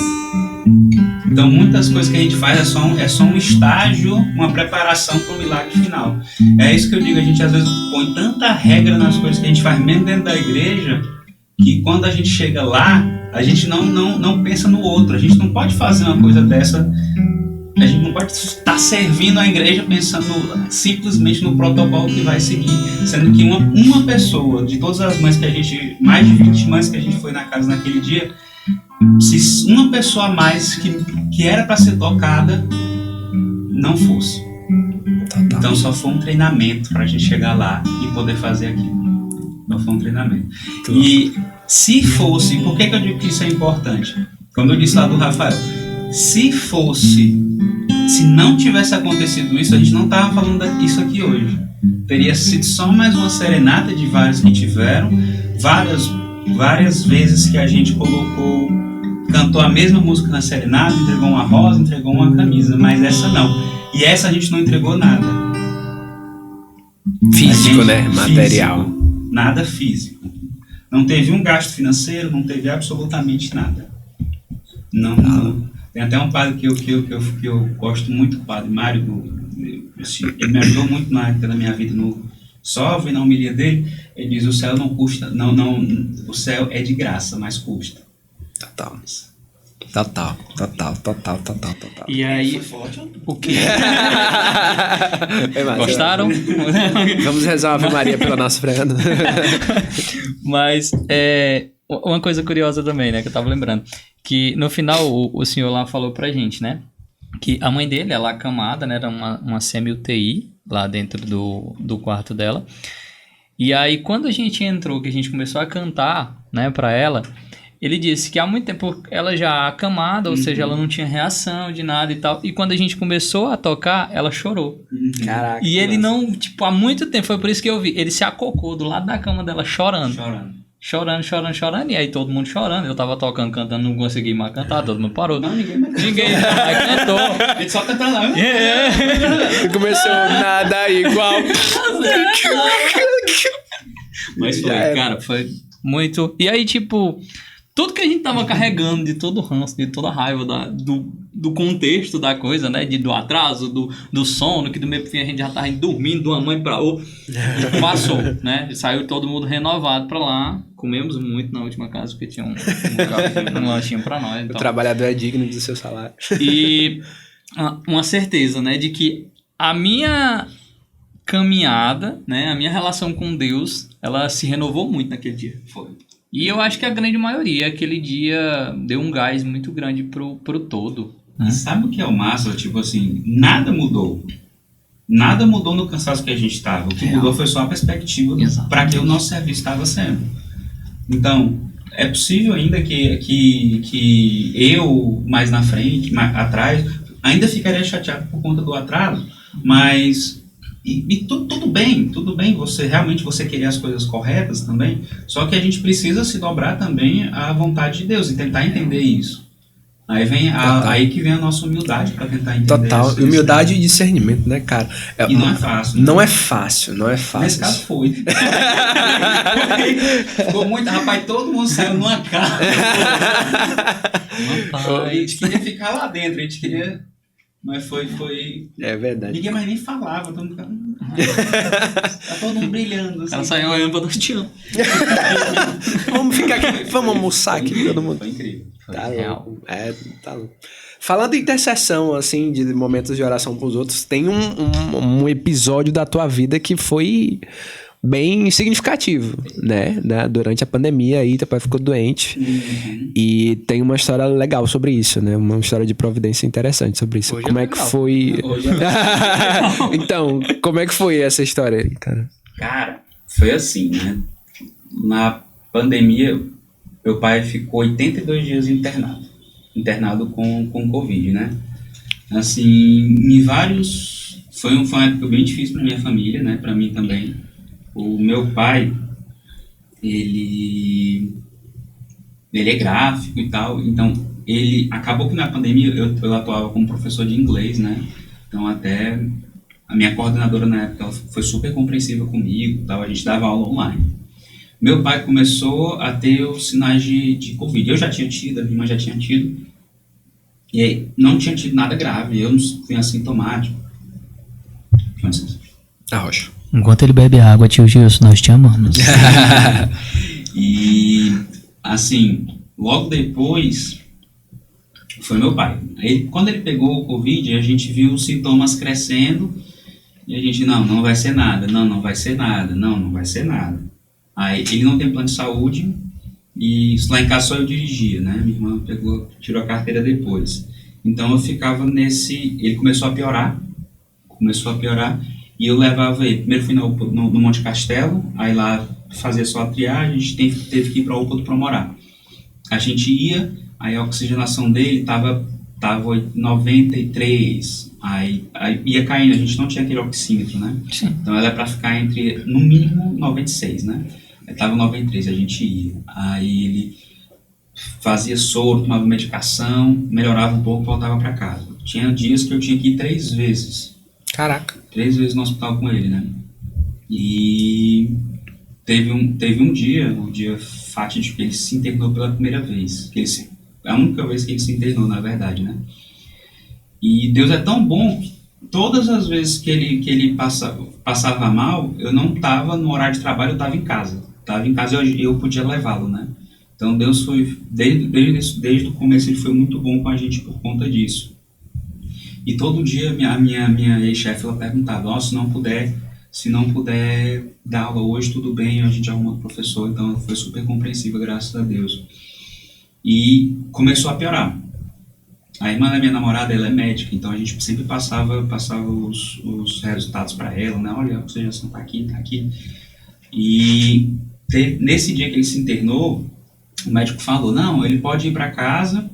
[SPEAKER 3] Então muitas coisas que a gente faz é só um estágio, uma preparação para o milagre final. É isso que eu digo, a gente às vezes põe tanta regra nas coisas que a gente faz mesmo dentro da igreja, que quando a gente chega lá, a gente não pensa no outro. A gente não pode fazer uma coisa dessa. A gente não pode estar servindo a igreja pensando simplesmente no protocolo que vai seguir. Sendo que uma pessoa, de todas as mães que a gente, mais de 20 mães que a gente foi na casa naquele dia, se uma pessoa a mais que era para ser tocada não fosse. Então só foi um treinamento para a gente chegar lá e poder fazer aquilo. Só foi um treinamento. E se fosse, por que eu digo que isso é importante? Como eu disse lá do Rafael, se não tivesse acontecido isso, a gente não estava falando disso aqui hoje. Teria sido só mais uma serenata de vários que tiveram, várias vezes que a gente cantou a mesma música na serenata, entregou uma rosa, entregou uma camisa, mas essa não. E essa a gente não entregou nada.
[SPEAKER 1] Físico, né? Material.
[SPEAKER 3] Físico, nada físico. Não teve um gasto financeiro, não teve absolutamente nada. Não. Tem até um padre que eu gosto muito, o padre Mário, ele me ajudou muito na época da minha vida, só ouvindo a homilia dele, ele diz, o céu não custa, o céu é de graça, mas custa.
[SPEAKER 1] Total.
[SPEAKER 2] E aí, o que? Gostaram?
[SPEAKER 1] Vamos rezar uma Ave Maria pela nossa Fernanda.
[SPEAKER 2] Mas, uma coisa curiosa também, né, que eu tava lembrando, que no final o senhor lá falou pra gente, né, que a mãe dele, ela acamada, né, era uma semi-UTI lá dentro do quarto dela, e aí quando a gente entrou, que a gente começou a cantar, né, pra ela, ele disse que há muito tempo ela já acamada, ou seja, ela não tinha reação de nada e tal, e quando a gente começou a tocar, ela chorou.
[SPEAKER 1] Caraca.
[SPEAKER 2] E ele não, tipo, há muito tempo, foi por isso que eu vi, ele se acocou do lado da cama dela chorando, e aí todo mundo chorando, eu tava tocando, cantando, não consegui mais cantar, todo mundo parou.
[SPEAKER 3] Não, ninguém mais cantou.
[SPEAKER 2] Ninguém aí cantou.
[SPEAKER 3] Ele só cantou lá.
[SPEAKER 1] Começou nada igual.
[SPEAKER 2] Mas foi, cara, foi muito... E aí, tipo, tudo que a gente tava carregando, de todo o ranço, de toda a raiva do contexto da coisa, né? Do atraso, do sono, que do meio pro fim a gente já tava dormindo de uma mãe pra outra. Passou, né? Saiu todo mundo renovado pra lá. Comemos muito na última casa, porque tinha um lanchinho pra nós. Então.
[SPEAKER 1] O trabalhador é digno do seu salário.
[SPEAKER 2] E uma certeza, né? De que a minha caminhada, né? A minha relação com Deus, ela se renovou muito naquele dia.
[SPEAKER 3] Foi.
[SPEAKER 2] E eu acho que a grande maioria, aquele dia deu um gás muito grande pro todo.
[SPEAKER 3] Né? Sabe o que é o massa? Tipo assim, nada mudou. Nada mudou no cansaço que a gente estava. O que mudou foi só a perspectiva para que o nosso serviço estava sendo. Então, é possível ainda que eu, mais na frente, mais atrás, ainda ficaria chateado por conta do atraso, mas... E tudo bem, você querer as coisas corretas também, só que a gente precisa se dobrar também à vontade de Deus e tentar entender isso. Aí aí que vem a nossa humildade para tentar entender
[SPEAKER 1] Total,
[SPEAKER 3] isso.
[SPEAKER 1] humildade e discernimento, né, cara?
[SPEAKER 3] E não é fácil.
[SPEAKER 1] Não é fácil.
[SPEAKER 3] Nesse caso foi. Ficou muito, rapaz, todo mundo saiu numa casa. A gente queria ficar lá dentro, a gente queria... Mas foi...
[SPEAKER 1] É verdade.
[SPEAKER 3] Ninguém mais nem falava. Todo mundo tá todo mundo brilhando. Assim.
[SPEAKER 2] Ela saiu olhando pra nós, te amo.
[SPEAKER 1] Vamos ficar aqui, vamos almoçar aqui, todo mundo.
[SPEAKER 3] Foi incrível.
[SPEAKER 1] Tá louco. Tá louco. Falando em intercessão, assim, de momentos de oração pros outros, tem um episódio da tua vida que foi bem significativo, né? Durante a pandemia aí, teu pai ficou doente. E tem uma história legal sobre isso, né? Uma história de providência interessante sobre isso.
[SPEAKER 4] Hoje
[SPEAKER 1] Como
[SPEAKER 4] é
[SPEAKER 1] é que
[SPEAKER 4] legal.
[SPEAKER 1] foi...
[SPEAKER 3] Hoje
[SPEAKER 1] Então, como é que foi essa história aí, cara?
[SPEAKER 3] Cara, foi assim, né? Na pandemia, meu pai ficou 82 dias internado com Covid, né? Assim, em vários... Foi uma época bem difícil para minha família, né? Para mim também. O meu pai, ele é gráfico e tal, então ele acabou que na pandemia eu atuava como professor de inglês, né? Então até a minha coordenadora na época ela foi super compreensiva comigo, tal, a gente dava aula online. Meu pai começou a ter os sinais de Covid. Eu já tinha tido, a minha irmã já tinha tido, e aí não tinha tido nada grave, eu não fui assintomático. Com licença.
[SPEAKER 1] Rocha.
[SPEAKER 2] Enquanto ele bebe água, tio Gilson, nós te amamos.
[SPEAKER 3] E, assim, logo depois, foi meu pai. Quando ele pegou o Covid, a gente viu os sintomas crescendo, e a gente, não vai ser nada, não vai ser nada, não vai ser nada. Aí, ele não tem plano de saúde, e lá em casa só eu dirigia, né? Minha irmã tirou a carteira depois. Então, eu ficava ele começou a piorar, e eu levava ele. Primeiro fui no Monte Castelo, aí lá fazia só a triagem, a gente teve que ir para a UPA do Promorá. A gente ia, aí a oxigenação dele tava 93, aí ia caindo, a gente não tinha aquele oxímetro, né?
[SPEAKER 2] Sim.
[SPEAKER 3] Então ela é para ficar entre, no mínimo, 96, né? Aí tava 93, a gente ia. Aí ele fazia soro, tomava medicação, melhorava um pouco, voltava para casa. Tinha dias que eu tinha que ir 3 vezes.
[SPEAKER 1] Caraca.
[SPEAKER 3] 3 vezes no hospital com ele, né? E teve um dia, o dia fatídico, que ele se internou pela primeira vez. A única vez que ele se internou, na verdade, né? E Deus é tão bom que todas as vezes que ele passava mal, eu não estava no horário de trabalho, eu estava em casa. Eu podia levá-lo, né? Então Deus foi, desde o começo, ele foi muito bom com a gente por conta disso. E todo dia a minha ex-chefe ela perguntava, se não puder dar aula hoje, tudo bem, a gente arruma outro professor. Então ela foi super compreensiva, graças a Deus. E começou a piorar. A irmã da minha namorada, ela é médica, então a gente sempre passava os resultados para ela, né? Olha, a oxigenação tá aqui. E nesse dia que ele se internou, o médico falou, não, ele pode ir para casa,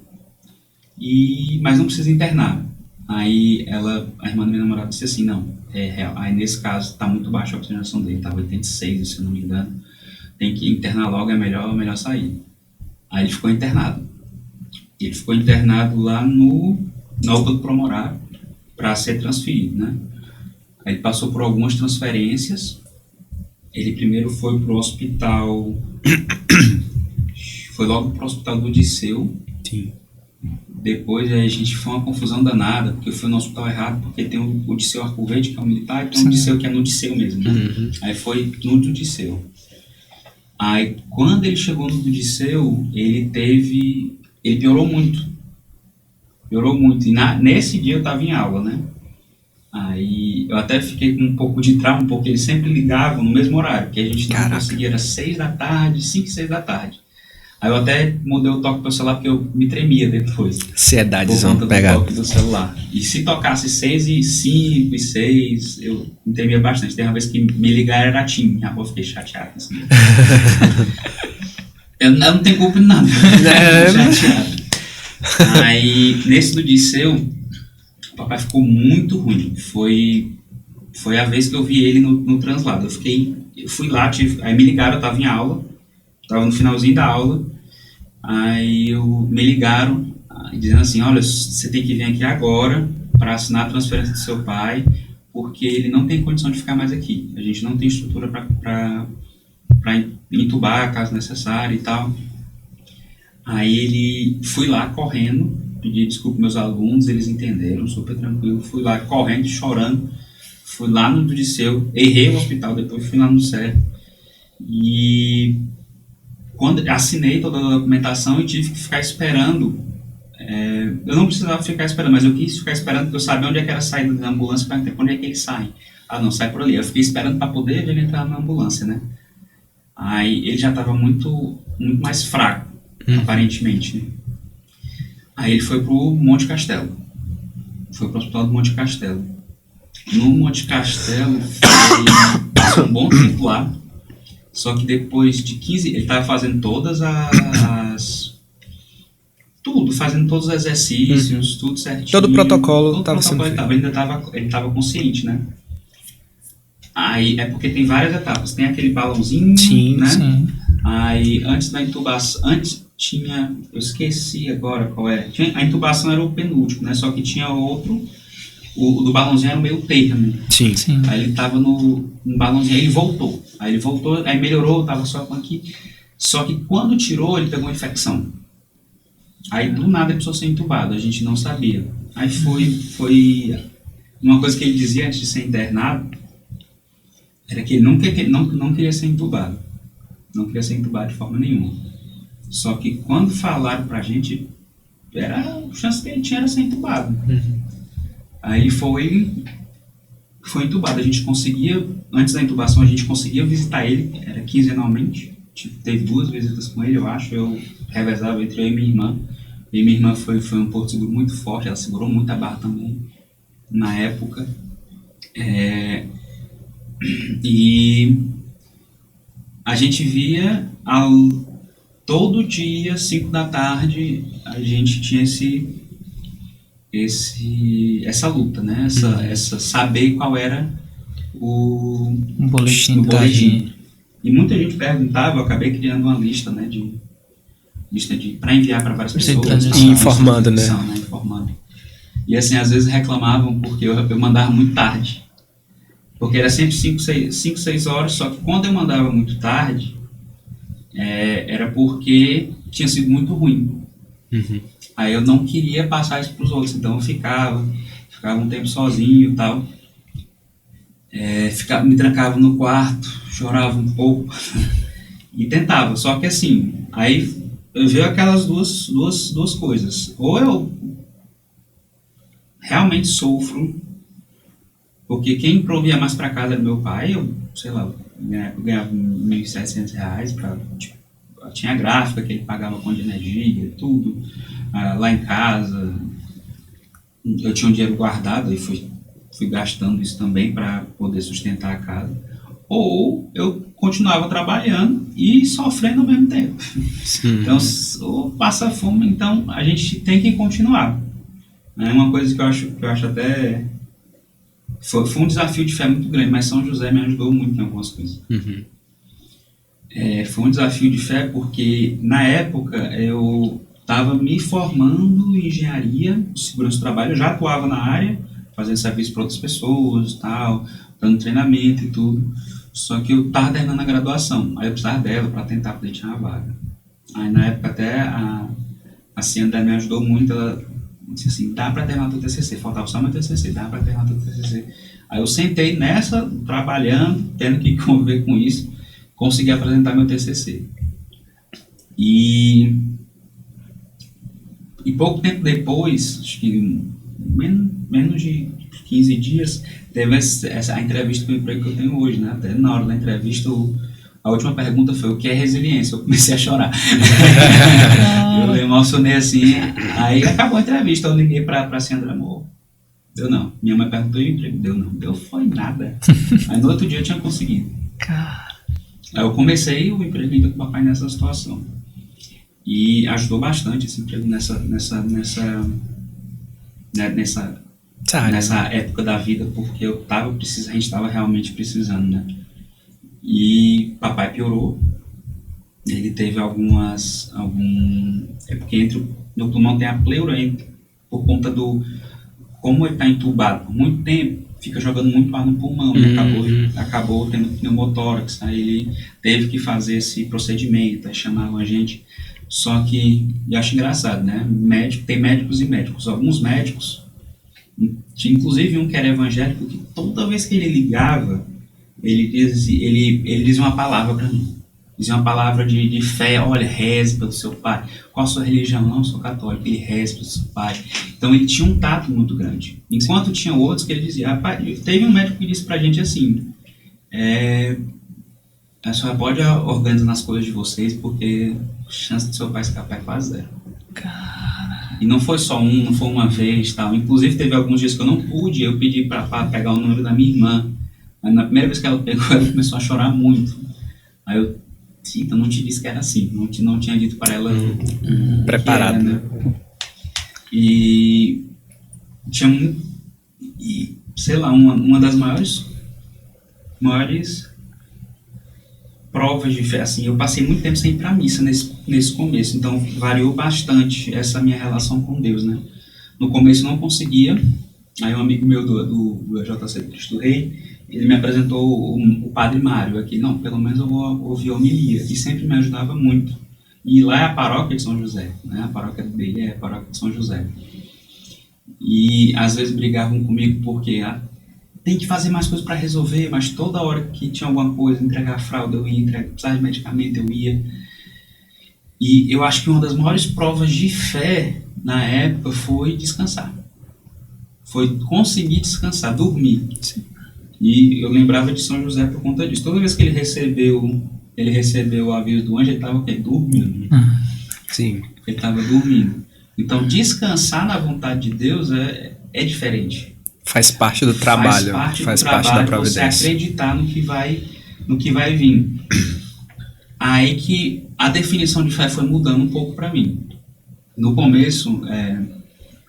[SPEAKER 3] mas não precisa internar. Aí a irmã da minha namorada disse assim, não, é real. Aí nesse caso está muito baixa a oxigenação dele, está 86, se eu não me engano. Tem que internar logo, é melhor sair. Aí ele ficou internado. Ele ficou internado lá na UPA do Promorá para ser transferido, né? Aí ele passou por algumas transferências. Ele primeiro foi para o hospital... foi logo para o hospital do Odisseu.
[SPEAKER 1] Sim.
[SPEAKER 3] Depois a gente foi uma confusão danada, porque eu fui no hospital errado, porque tem o Odisseu Arco Verde, que é um militar, e tem o Odisseu que é no Odisseu mesmo, né?
[SPEAKER 1] Uhum.
[SPEAKER 3] Aí foi no Odisseu. Aí quando ele chegou no Odisseu, ele piorou muito. E nesse dia eu estava em aula, né? Aí eu até fiquei com um pouco de trauma, porque eles sempre ligavam no mesmo horário, que a gente não conseguia, era 6 da tarde, 5, 6 da tarde. Aí eu até mudei o toque pro celular porque eu me tremia depois.
[SPEAKER 1] Ansiedadezão
[SPEAKER 3] Por conta do
[SPEAKER 1] pegado.
[SPEAKER 3] toque do celular. E se tocasse 6 e 5 e 6, eu me tremia bastante. Tem uma vez que me ligaram, era TIM. Eu fiquei chateado. Assim. eu não tenho culpa de nada. Chateado. Aí, nesse do Disseu, o papai ficou muito ruim. Foi a vez que eu vi ele no translado. Eu fui lá, aí me ligaram, eu tava em aula. Tava no finalzinho da aula. Aí me ligaram dizendo assim, olha, você tem que vir aqui agora para assinar a transferência do seu pai, porque ele não tem condição de ficar mais aqui. A gente não tem estrutura para entubar caso necessário e tal. Aí ele fui lá correndo, pedi desculpa aos meus alunos, eles entenderam, super tranquilo. Fui lá correndo, chorando, fui lá no Odisseu, errei o hospital, depois fui lá no CER. E quando assinei toda a documentação e tive que ficar esperando eu não precisava ficar esperando, mas eu quis ficar esperando porque eu sabia onde é que era a saída da ambulância para entender onde é que ele sai. Ah, não, sai por ali. Eu fiquei esperando para poder ver ele entrar na ambulância, né? Aí ele já estava muito mais fraco, aparentemente, né? Aí ele foi pro Monte Castelo. Foi pro hospital do Monte Castelo. No Monte Castelo, passou um bom tempo lá. Só que depois de 15... Ele estava fazendo todas tudo, fazendo todos os exercícios, tudo certinho.
[SPEAKER 1] Todo o protocolo estava sendo feito.
[SPEAKER 3] Ele estava consciente, né? Aí é porque tem várias etapas. Tem aquele balãozinho,
[SPEAKER 1] Sim,
[SPEAKER 3] né?
[SPEAKER 2] Sim.
[SPEAKER 3] Aí antes da intubação... Antes tinha... Eu esqueci agora qual é. A intubação era o penúltimo, né? Só que tinha outro... O do balãozinho era o meio termo.
[SPEAKER 1] Sim.
[SPEAKER 2] Sim.
[SPEAKER 3] Aí ele tava no balãozinho, aí ele voltou. Aí melhorou, tava só com aqui. Só que quando tirou, ele pegou uma infecção. Aí do nada ele precisou ser entubado, a gente não sabia. Aí foi uma coisa que ele dizia antes de ser internado, era que ele não queria ser entubado. Não queria ser entubado de forma nenhuma. Só que quando falaram pra gente, a chance que ele tinha era ser entubado. Aí ele foi entubado. A gente conseguia, antes da intubação, a gente conseguia visitar ele, era quinzenalmente. Teve 2 visitas com ele, eu acho. Eu revezava entre eu e minha irmã. E minha irmã foi um porto seguro muito forte, ela segurou muito a barra também, na época. E a gente via todo dia, 5 da tarde, a gente tinha essa luta, né? Essa saber qual era o
[SPEAKER 2] boletim.
[SPEAKER 3] E muita gente perguntava, eu acabei criando uma lista, né, para enviar para várias pessoas.
[SPEAKER 1] E informando, né?
[SPEAKER 3] Informando. E assim, às vezes reclamavam porque eu mandava muito tarde. Porque era sempre 5, 6 horas, só que quando eu mandava muito tarde, era porque tinha sido muito ruim. Aí eu não queria passar isso para os outros, então eu ficava um tempo sozinho e tal. Me trancava no quarto, chorava um pouco e tentava. Só que assim, aí eu vi aquelas duas coisas. Ou eu realmente sofro, porque quem provia mais para casa era meu pai, eu ganhava R$1.700 para... Tinha gráfica que ele pagava conta de energia, tudo. Lá em casa, eu tinha um dinheiro guardado e fui gastando isso também para poder sustentar a casa. Ou eu continuava trabalhando e sofrendo ao mesmo tempo. Sim. Então, ou passa fome, então a gente tem que continuar. É uma coisa que eu acho até... Foi um desafio de fé muito grande, mas São José me ajudou muito em algumas coisas. Foi um desafio de fé porque, na época, eu estava me formando em engenharia, segurança do trabalho, eu já atuava na área, fazendo serviço para outras pessoas, tal, dando treinamento e tudo. Só que eu estava terminando a graduação, aí eu precisava dela para tentar poder tirar uma vaga. Aí, na época, até a Cianda me ajudou muito, ela disse assim, dá para terminar teu TCC, faltava só meu TCC, dá para terminar teu TCC. Aí eu sentei nessa, trabalhando, tendo que conviver com isso, consegui apresentar meu TCC. E pouco tempo depois, acho que menos de 15 dias, teve a entrevista com o emprego que eu tenho hoje, né? Até na hora da entrevista, a última pergunta foi, o que é resiliência? Eu comecei a chorar. Eu emocionei assim, aí acabou a entrevista, eu liguei pra Sandra, amor, deu não. Minha mãe perguntou e o emprego, deu não. Deu foi nada. Aí no outro dia eu tinha conseguido. Aí eu comecei o emprego ainda com o papai nessa situação. E ajudou bastante esse emprego nessa época da vida, porque a gente estava realmente precisando, né? E papai piorou. Ele teve é porque no pulmão tem a pleura, por conta como ele está entubado por muito tempo, fica jogando muito ar no pulmão, acabou tendo pneumotórax, aí ele teve que fazer esse procedimento, aí chamavam a gente. Só que, eu acho engraçado, né? Tem médicos e médicos. Alguns médicos, tinha inclusive um que era evangélico, que toda vez que ele ligava, ele dizia uma palavra para mim. dizia uma palavra de fé, olha, reze pelo seu pai. Qual a sua religião? Não, eu sou católico. Ele reze pelo seu pai. Então ele tinha um tato muito grande. Enquanto tinha outros que ele dizia, rapaz, teve um médico que disse pra gente assim, a senhora pode organizar as coisas de vocês, porque a chance do seu pai escapar é quase zero. E não foi só não foi uma vez, tal. Inclusive teve alguns dias que eu não pude, eu pedi para pegar o número da minha irmã. Mas na primeira vez que ela pegou, ela começou a chorar muito. Aí eu, Tita, não te disse que era assim, não tinha dito para ela
[SPEAKER 1] preparado,
[SPEAKER 3] era, né? E tinha sei lá, uma das maiores provas de fé, assim, eu passei muito tempo sem ir pra missa nesse começo, então variou bastante essa minha relação com Deus, né? No começo eu não conseguia, aí um amigo meu do EJC Cristo Rei, ele me apresentou o Padre Mário aqui, não, pelo menos eu vou ouvir a homilia, e sempre me ajudava muito. E lá é a paróquia de São José, né? A paróquia dele é a paróquia de São José. E às vezes brigavam comigo porque tem que fazer mais coisas para resolver, mas toda hora que tinha alguma coisa, entregar fralda eu ia, precisar de medicamento eu ia. E eu acho que uma das maiores provas de fé na época foi descansar. Foi conseguir descansar, dormir. E eu lembrava de São José por conta disso. Toda vez que ele recebeu o aviso do anjo, ele estava dormindo.
[SPEAKER 1] Sim.
[SPEAKER 3] Ele estava dormindo. Então descansar na vontade de Deus é diferente.
[SPEAKER 1] Faz parte do trabalho, faz parte da providência.
[SPEAKER 3] Você acreditar no que vai vir. Aí que a definição de fé foi mudando um pouco para mim. No começo,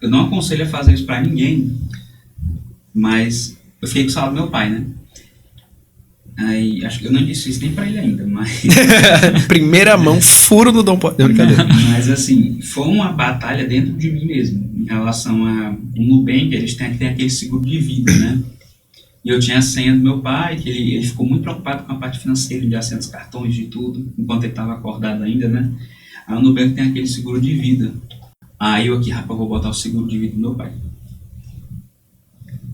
[SPEAKER 3] eu não aconselho a fazer isso para ninguém, mas eu fiquei com o salário do meu pai, né? Aí, acho que eu não disse isso nem para ele ainda, mas...
[SPEAKER 1] Primeira mão, furo no Dom Paulo. Brincadeira.
[SPEAKER 3] Mas assim, foi uma batalha dentro de mim mesmo, em relação a o Nubank, eles têm aquele seguro de vida, né? E eu tinha a senha do meu pai, que ele ficou muito preocupado com a parte financeira, de acesso aos cartões, de tudo, enquanto ele estava acordado ainda, né? Aí o Nubank tem aquele seguro de vida. Aí eu aqui, rapaz, vou botar o seguro de vida do meu pai.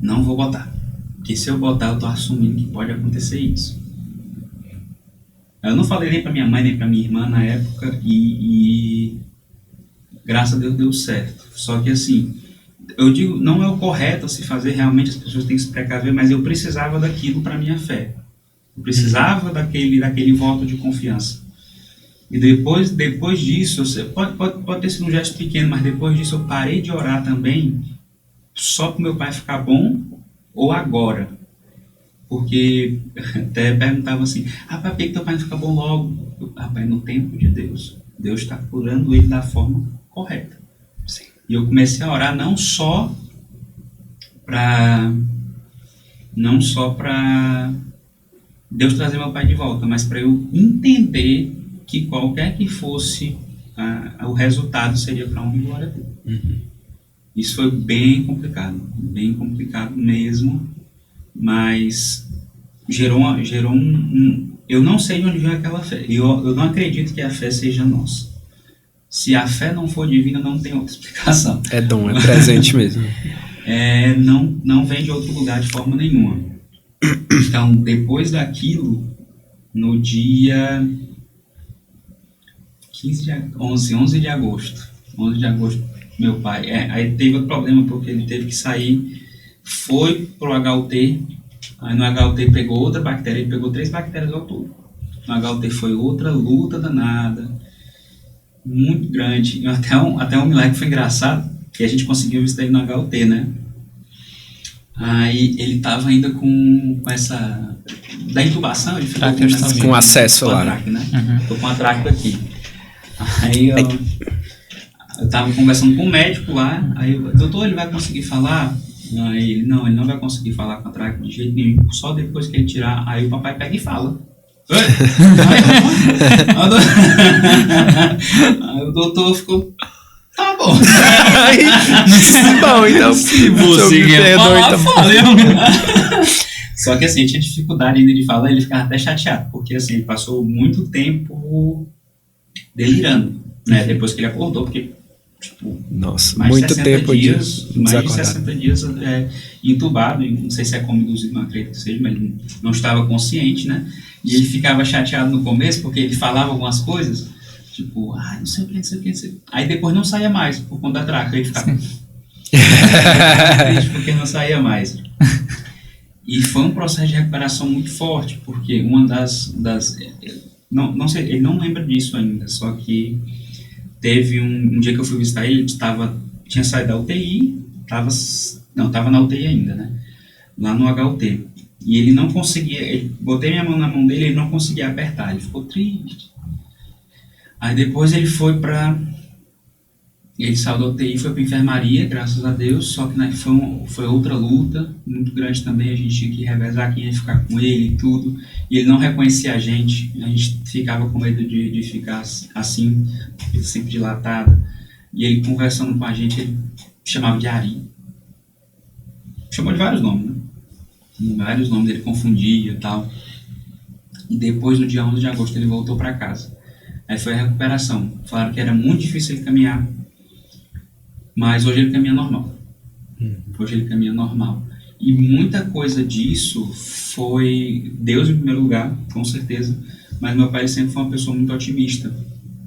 [SPEAKER 3] Não vou botar. Porque se eu botar, eu tô assumindo que pode acontecer isso. Eu não falei nem pra minha mãe, nem pra minha irmã na época, e graças a Deus deu certo. Só que assim, eu digo, não é o correto a se fazer, realmente as pessoas têm que se precaver, mas eu precisava daquilo pra minha fé. Eu precisava daquele voto de confiança. E depois disso, pode ter sido um gesto pequeno, mas depois disso eu parei de orar também, só pro meu pai ficar bom, ou agora. Porque até perguntava assim, rapaz, por que teu pai não fica bom logo? Rapaz, no tempo de Deus, Deus está curando ele da forma correta. Sim. E eu comecei a orar não só para Deus trazer meu pai de volta, mas para eu entender que qualquer que fosse o resultado seria para honra e glória dele. Uhum. Isso foi bem complicado mesmo, mas gerou eu não sei de onde veio aquela fé, eu não acredito que a fé seja nossa. Se a fé não for divina, não tem outra explicação.
[SPEAKER 1] É dom, é presente mesmo.
[SPEAKER 3] Não vem de outro lugar de forma nenhuma. Então, depois daquilo, no dia 11 de agosto, meu pai, aí teve outro problema, porque ele teve que sair, foi pro HUT, aí no HUT pegou outra bactéria, ele pegou 3 bactérias ao todo. No HUT foi outra luta danada, muito grande, até um milagre foi engraçado, que a gente conseguiu visitar ele no HUT, né? Aí ele tava ainda com essa, da intubação, ele ficou
[SPEAKER 1] com acesso lá,
[SPEAKER 3] traque, né? Uhum. Tô com a traque aqui. Aí eu tava conversando com o médico lá, aí eu, doutor, ele vai conseguir falar? Aí ele não vai conseguir falar com a traque de jeito nenhum, só depois que ele tirar. Aí o papai pega e fala. Aí o doutor ficou, tá bom.
[SPEAKER 1] Bom, então
[SPEAKER 2] se você quer falar, fala.
[SPEAKER 3] Só que assim, tinha dificuldade ainda de falar, ele ficava até chateado, porque assim, ele passou muito tempo delirando, né, depois que ele acordou, porque tipo,
[SPEAKER 1] Nossa,
[SPEAKER 3] mais de
[SPEAKER 1] muito
[SPEAKER 3] 60
[SPEAKER 1] tempo
[SPEAKER 3] dias,
[SPEAKER 1] de
[SPEAKER 3] mais de
[SPEAKER 1] desacordado.
[SPEAKER 3] 60 dias entubado, e não sei se é como induzido, não acredito que seja, mas ele não estava consciente, né? E ele ficava chateado no começo, porque ele falava algumas coisas, tipo, não sei o que, não sei o que, não sei o que. Aí depois não saía mais, por conta da traca, ele ficava triste porque não saía mais. E foi um processo de recuperação muito forte, porque uma das não sei, ele não lembra disso ainda, só que teve um dia que eu fui visitar ele, tinha saído da UTI, tava na UTI ainda, né? Lá no HUT. E ele não conseguia, botei minha mão na mão dele, ele não conseguia apertar, ele ficou triste. Aí depois ele saiu da UTI e foi para enfermaria, graças a Deus, só que né, foi outra luta muito grande também, a gente tinha que revezar quem ia ficar com ele e tudo, e ele não reconhecia a gente ficava com medo de ficar assim, sempre dilatado, e ele conversando com a gente, ele chamava de Ari, chamou de vários nomes, né? Vários nomes, ele confundia e tal, e depois no dia 11 de agosto ele voltou para casa, aí foi a recuperação, falaram que era muito difícil ele caminhar, mas hoje ele caminha normal. Hoje ele caminha normal. E muita coisa disso foi Deus em primeiro lugar, com certeza. Mas meu pai sempre foi uma pessoa muito otimista.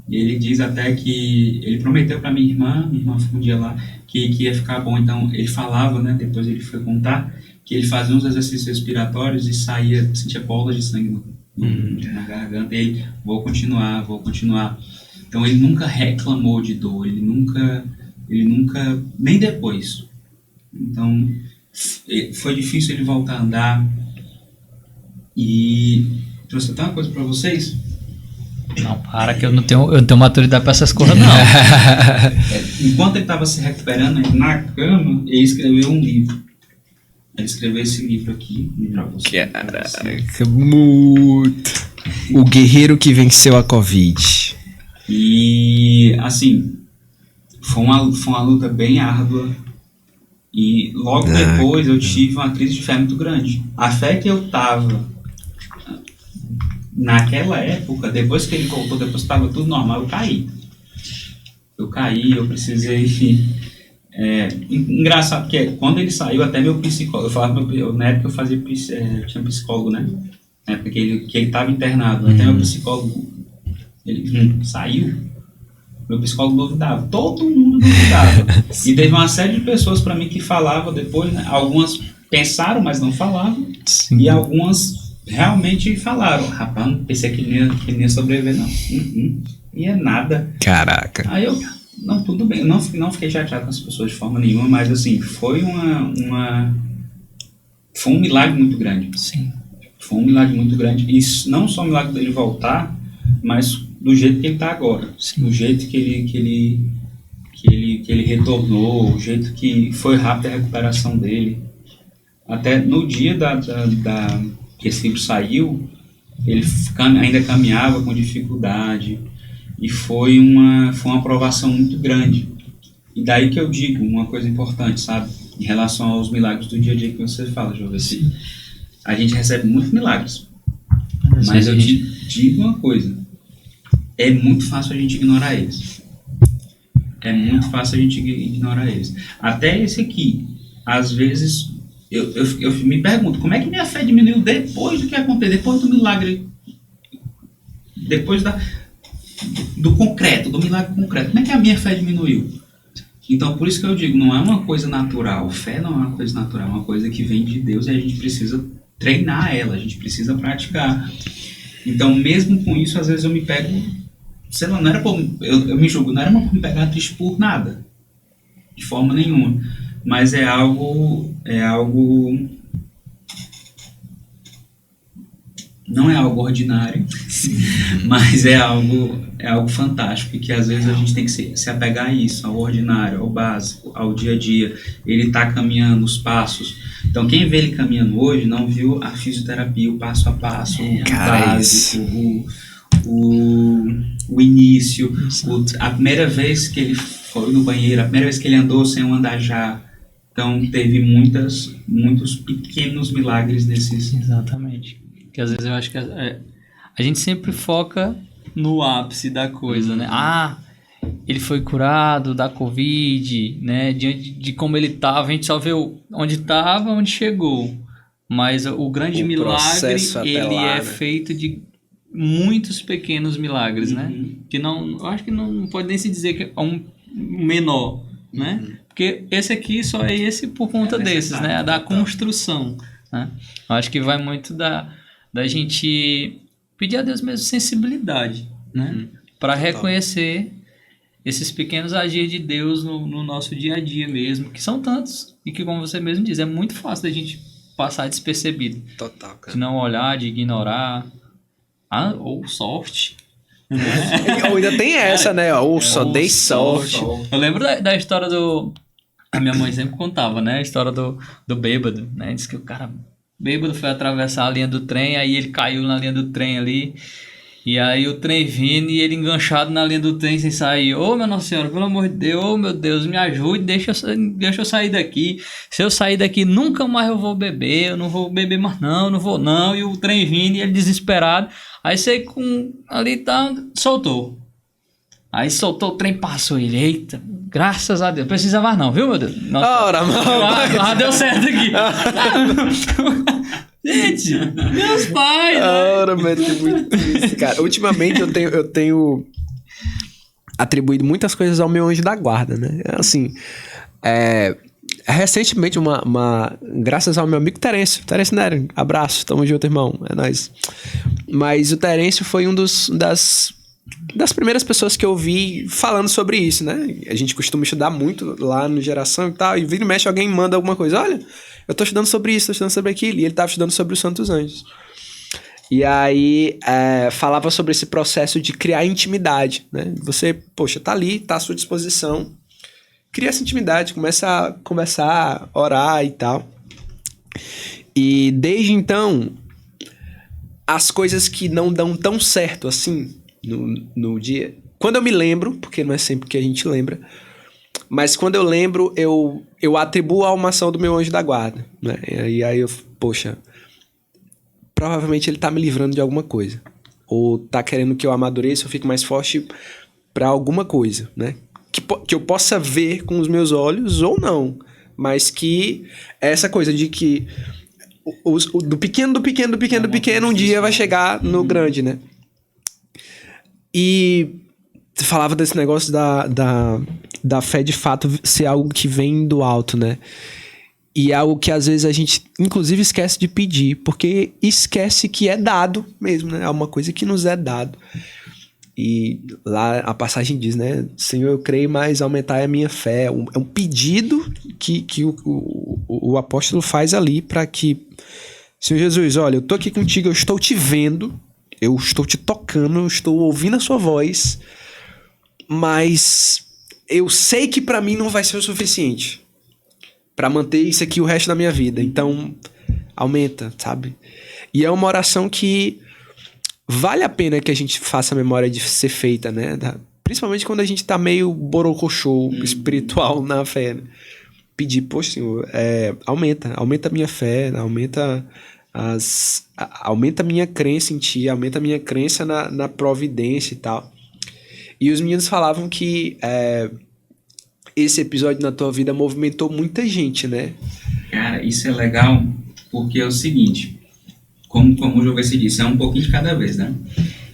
[SPEAKER 3] E ele diz até que ele prometeu para minha irmã foi um dia lá, que ia ficar bom. Então ele falava, né? Depois ele foi contar que ele fazia uns exercícios respiratórios e sentia bolas de sangue na garganta. E ele, vou continuar. Então ele nunca reclamou de dor. Ele nunca, nem depois. Então, foi difícil ele voltar a andar. E trouxe até uma coisa para vocês.
[SPEAKER 2] Não, para que eu não tenho maturidade para essas coisas, não.
[SPEAKER 3] Enquanto ele estava se recuperando, na cama, ele escreveu um livro. Ele escreveu esse livro aqui para você.
[SPEAKER 1] Caraca, muito. O guerreiro que venceu a Covid.
[SPEAKER 3] E, assim, foi uma luta bem árdua. E logo depois eu tive uma crise de fé muito grande. A fé que eu tava naquela época, depois que ele voltou, depois que estava tudo normal, eu eu precisei. Engraçado que quando ele saiu, até meu psicólogo, eu falava, na época eu tinha psicólogo, né? Na época que ele estava internado, até meu psicólogo, ele saiu. Meu psicólogo duvidava, todo mundo duvidava. E teve uma série de pessoas para mim que falavam depois, né? Algumas pensaram, mas não falavam.
[SPEAKER 1] Sim.
[SPEAKER 3] E algumas realmente falaram. Rapaz, não pensei que ele ia sobreviver, não. E é nada.
[SPEAKER 1] Caraca.
[SPEAKER 3] Aí eu, não, tudo bem. Eu não fiquei chateado com as pessoas de forma nenhuma, mas assim, foi um milagre muito grande.
[SPEAKER 2] Sim.
[SPEAKER 3] Foi um milagre muito grande. E não só o milagre dele voltar, mas do jeito que ele está agora.
[SPEAKER 2] Sim.
[SPEAKER 3] Do jeito que ele retornou, o jeito que foi rápida a recuperação dele. Até no dia que esse livro saiu, ele ainda caminhava com dificuldade. E foi uma aprovação muito grande. E daí que eu digo uma coisa importante, sabe? Em relação aos milagres do dia a dia que você fala, Jovem. A gente recebe muitos milagres. Mas eu te digo uma coisa. É muito fácil a gente ignorar eles. Até esse aqui, às vezes, eu me pergunto, como é que minha fé diminuiu depois do que aconteceu, depois do milagre, depois do concreto, do milagre concreto, como é que a minha fé diminuiu? Então, por isso que eu digo, não é uma coisa natural, fé não é uma coisa natural, é uma coisa que vem de Deus e a gente precisa treinar ela, a gente precisa praticar. Então, mesmo com isso, às vezes eu me pego, sei lá, não era pra, eu me julgo, não era pra me pegar triste por nada, de forma nenhuma, mas é algo, não é algo ordinário, mas é algo fantástico, e que às vezes a gente tem que se apegar a isso, ao ordinário, ao básico, ao dia a dia. Ele está caminhando os passos. Então, quem vê ele caminhando hoje não viu a fisioterapia, o passo a passo, o básico, o início, a primeira vez que ele foi no banheiro, a primeira vez que ele andou sem um andar já. Então, teve muitos pequenos milagres nesses.
[SPEAKER 2] Exatamente. Que às vezes eu acho que a gente sempre foca no ápice da coisa, né? ele foi curado da Covid, né? Diante de como ele estava, a gente só vê onde estava, onde chegou. Mas o grande milagre,
[SPEAKER 1] processo até
[SPEAKER 2] ele
[SPEAKER 1] lá,
[SPEAKER 2] é
[SPEAKER 1] né?
[SPEAKER 2] feito de muitos pequenos milagres, né? Que não, eu acho que não pode nem se dizer que é um menor, né? Porque esse aqui só é esse por conta desses, né? Da construção, né? Eu acho que vai muito da gente pedir a Deus mesmo sensibilidade, né? Para reconhecer esses pequenos agir de Deus no nosso dia a dia mesmo, que são tantos, e que, como você mesmo diz, é muito fácil da gente passar despercebido.
[SPEAKER 1] Total, cara.
[SPEAKER 2] De não olhar, de ignorar. Ou sorte.
[SPEAKER 1] Ou ainda tem essa, né? Ou só dei sorte.
[SPEAKER 2] Eu lembro da história do... A minha mãe sempre contava, né? A história do bêbado, né? Diz que o cara bêbado foi atravessar a linha do trem, aí ele caiu na linha do trem ali. E aí o trem vindo e ele enganchado na linha do trem sem sair. Ô, minha Nossa Senhora, pelo amor de Deus, ô, meu Deus, me ajude, deixa eu sair daqui. Se eu sair daqui, nunca mais eu vou beber, eu não vou beber mais não vou não. E o trem vindo e ele desesperado. Aí você ali soltou. Aí soltou, o trem passou ele. Eita, graças a Deus. Precisa mais não, viu, meu Deus? Nossa,
[SPEAKER 1] Ora, mano.
[SPEAKER 2] deu certo aqui. Gente, meus pais, né?
[SPEAKER 1] Ora, mas é muito triste, cara. Ultimamente eu tenho atribuído muitas coisas ao meu anjo da guarda, né? Assim, recentemente, graças ao meu amigo Terêncio Nery, abraço, tamo junto, irmão, é nóis. Mas o Terêncio foi das primeiras pessoas que eu vi falando sobre isso, né? A gente costuma estudar muito lá no Geração e tal, e vira e mexe, alguém manda alguma coisa, olha, eu tô estudando sobre isso, tô estudando sobre aquilo, e ele tava estudando sobre os Santos Anjos. E aí, falava sobre esse processo de criar intimidade, né? Você, poxa, tá ali, tá à sua disposição, cria essa intimidade, começa a conversar, orar e tal. E desde então, as coisas que não dão tão certo assim no dia... Quando eu me lembro, porque não é sempre que a gente lembra, mas quando eu lembro, eu atribuo a uma ação do meu anjo da guarda, né? E aí eu, poxa, provavelmente ele tá me livrando de alguma coisa. Ou tá querendo que eu amadureça, eu fique mais forte pra alguma coisa, né? Que eu possa ver com os meus olhos ou não. Mas que essa coisa de que do pequeno, um dia vai chegar no grande, né? E você falava desse negócio da fé de fato ser algo que vem do alto, né? E é algo que às vezes a gente, inclusive, esquece de pedir, porque esquece que é dado mesmo, né? É uma coisa que nos é dado. E lá a passagem diz, né? Senhor, eu creio, mas aumentai a minha fé. É um pedido que o apóstolo faz ali para que... Senhor Jesus, olha, eu tô aqui contigo, eu estou te vendo, eu estou te tocando, eu estou ouvindo a sua voz, mas eu sei que para mim não vai ser o suficiente para manter isso aqui o resto da minha vida. Então, aumenta, sabe? E é uma oração que vale a pena que a gente faça a memória de ser feita, né? Principalmente quando a gente tá meio borocochô espiritual na fé, né? Pedir, poxa, Senhor, aumenta a minha fé, aumenta a minha crença em Ti, aumenta a minha crença na providência e tal. E os meninos falavam que esse episódio na tua vida movimentou muita gente, né?
[SPEAKER 3] Cara, isso é legal porque é o seguinte, como o Jovem disse, é um pouquinho de cada vez, né?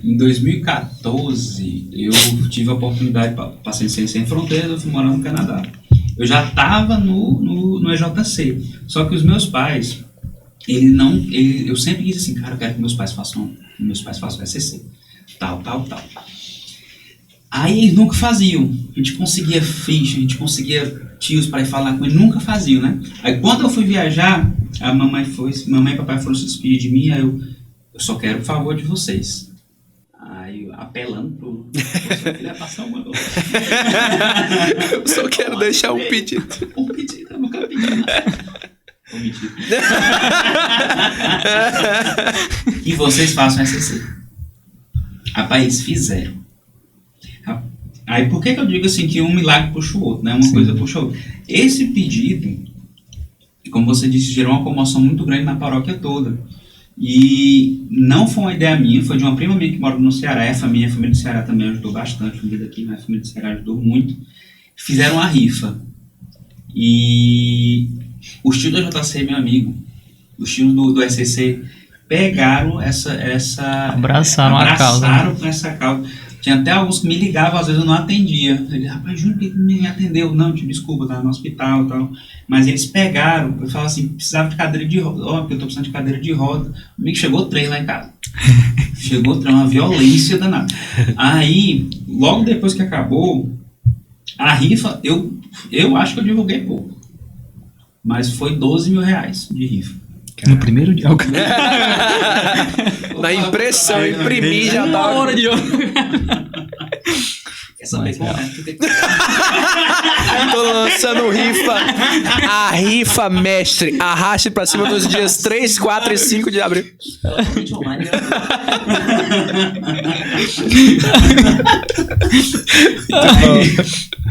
[SPEAKER 3] Em 2014, eu tive a oportunidade, passei Sem Fronteiras, eu fui morar no Canadá. Eu já estava no EJC, só que os meus pais, eu sempre disse assim, cara, eu quero que meus pais façam ECC, tal. Aí eles nunca faziam, a gente conseguia ficha, a gente conseguia tios para ir falar com eles, nunca faziam, né? Aí quando eu fui viajar, a mamãe e papai foram se despedir de mim, aí eu só quero o favor de vocês. Aí apelando pro você queria passar uma coisa.
[SPEAKER 1] Eu só quero deixar um pedido.
[SPEAKER 3] Um pedido, eu nunca pedi nada. E vocês façam SCC. Rapaz, eles fizeram. Aí por que eu digo assim que um milagre puxa o outro, né? Uma coisa puxa o outro. Esse pedido, como você disse, gerou uma comoção muito grande na paróquia toda. E não foi uma ideia minha, foi de uma prima minha que mora no Ceará. A família do Ceará também ajudou bastante, a família daqui, mas a família do Ceará ajudou muito. Fizeram uma rifa. E os tios da JC, meu amigo, os tios do SCC, pegaram
[SPEAKER 2] Abraçaram a causa.
[SPEAKER 3] Abraçaram com essa causa. Tinha até alguns que me ligavam, às vezes eu não atendia. Eu disse, rapaz, Júnior, por que me atendeu? Não, te desculpa, estava no hospital e tal. Mas eles pegaram, eu falava assim, precisava de cadeira de roda. Ó, porque eu tô precisando de cadeira de roda. O amigo chegou 3 lá em casa. Chegou 3, uma violência danada. Aí, logo depois que acabou, a rifa, eu acho que eu divulguei pouco. Mas foi R$12 mil de rifa.
[SPEAKER 2] No primeiro dia.
[SPEAKER 1] Na impressão, imprimir já
[SPEAKER 2] Uma
[SPEAKER 1] tava...
[SPEAKER 2] hora de
[SPEAKER 3] Quer saber como é?
[SPEAKER 1] Tô lançando rifa. A rifa mestre. Arraste pra cima dos dias 3, 4 e 5 de abril.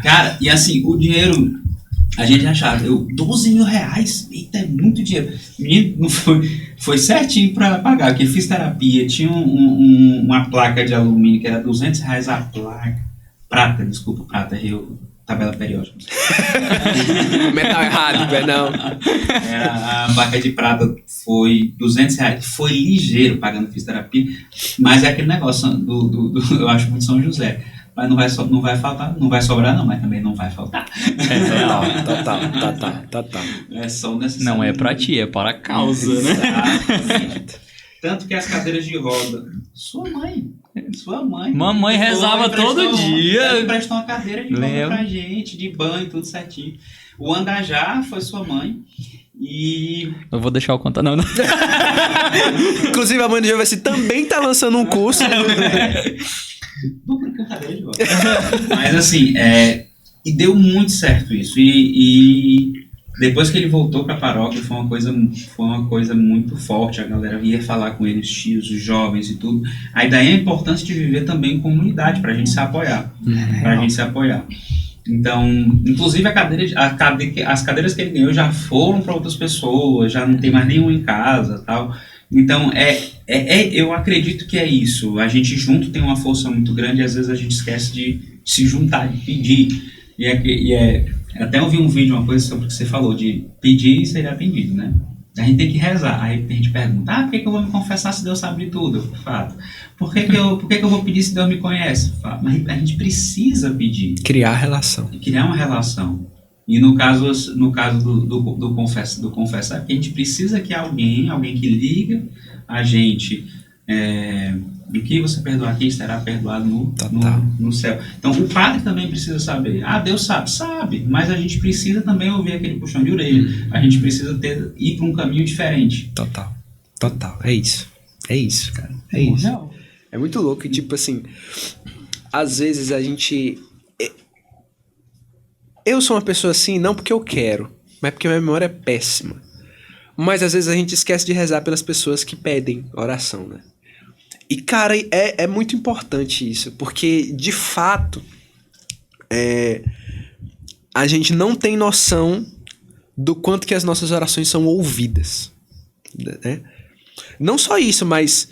[SPEAKER 3] Cara, e assim, o dinheiro, a gente achava, R$12 mil, eita, é muito dinheiro. Menino, não foi certinho pra pagar, porque eu fiz terapia, tinha uma placa de alumínio que era R$200 a placa. Prata, tabela periódica.
[SPEAKER 1] Metal errado, perdão.
[SPEAKER 3] A placa de prata foi R$200, foi ligeiro pagando fisioterapia, mas é aquele negócio eu acho muito São José. Mas não vai faltar, não vai sobrar não, mas também não vai faltar.
[SPEAKER 1] Total.
[SPEAKER 3] É só o necessário.
[SPEAKER 2] Não é pra ti, é para a causa, né?
[SPEAKER 3] Exatamente. Tanto que as cadeiras de roda, sua mãe.
[SPEAKER 2] Mamãe rezava todo dia.
[SPEAKER 3] Emprestou uma cadeira de roda pra gente, de banho, tudo certinho. O andajá foi sua mãe. E...
[SPEAKER 2] Eu vou deixar eu contar, não.
[SPEAKER 1] Inclusive a mãe do Jovem também tá lançando um curso.
[SPEAKER 3] Mas assim, e deu muito certo isso. E depois que ele voltou para a paróquia, foi uma coisa muito forte. A galera ia falar com ele, os tios, os jovens e tudo. Aí daí a importância de viver também em comunidade, para a gente se apoiar. Então, inclusive as cadeiras que ele ganhou já foram para outras pessoas, já não tem mais nenhum em casa, tal. Então, eu acredito que é isso. A gente junto tem uma força muito grande e às vezes a gente esquece de se juntar, de pedir. Até ouvi um vídeo, uma coisa sobre o que você falou, de pedir e ser atendido, né? A gente tem que rezar. Aí a gente pergunta, por que eu vou me confessar se Deus sabe de tudo? Fato. Por que eu vou pedir se Deus me conhece? Fato. Mas a gente precisa pedir.
[SPEAKER 1] Criar relação.
[SPEAKER 3] Criar uma relação. E no caso do confessar, a gente precisa que alguém que liga a gente, o que você perdoar aqui será perdoado no céu. Então o padre também precisa saber. Deus sabe, mas a gente precisa também ouvir aquele puxão de orelha. A gente precisa ir para um caminho diferente.
[SPEAKER 1] Total. É isso, cara. É isso. Não. É muito louco e tipo assim, às vezes a gente... Eu sou uma pessoa assim, não porque eu quero, mas porque minha memória é péssima. Mas às vezes a gente esquece de rezar pelas pessoas que pedem oração, né? E, cara, é muito importante isso, porque, de fato, a gente não tem noção do quanto que as nossas orações são ouvidas, né? Não só isso, mas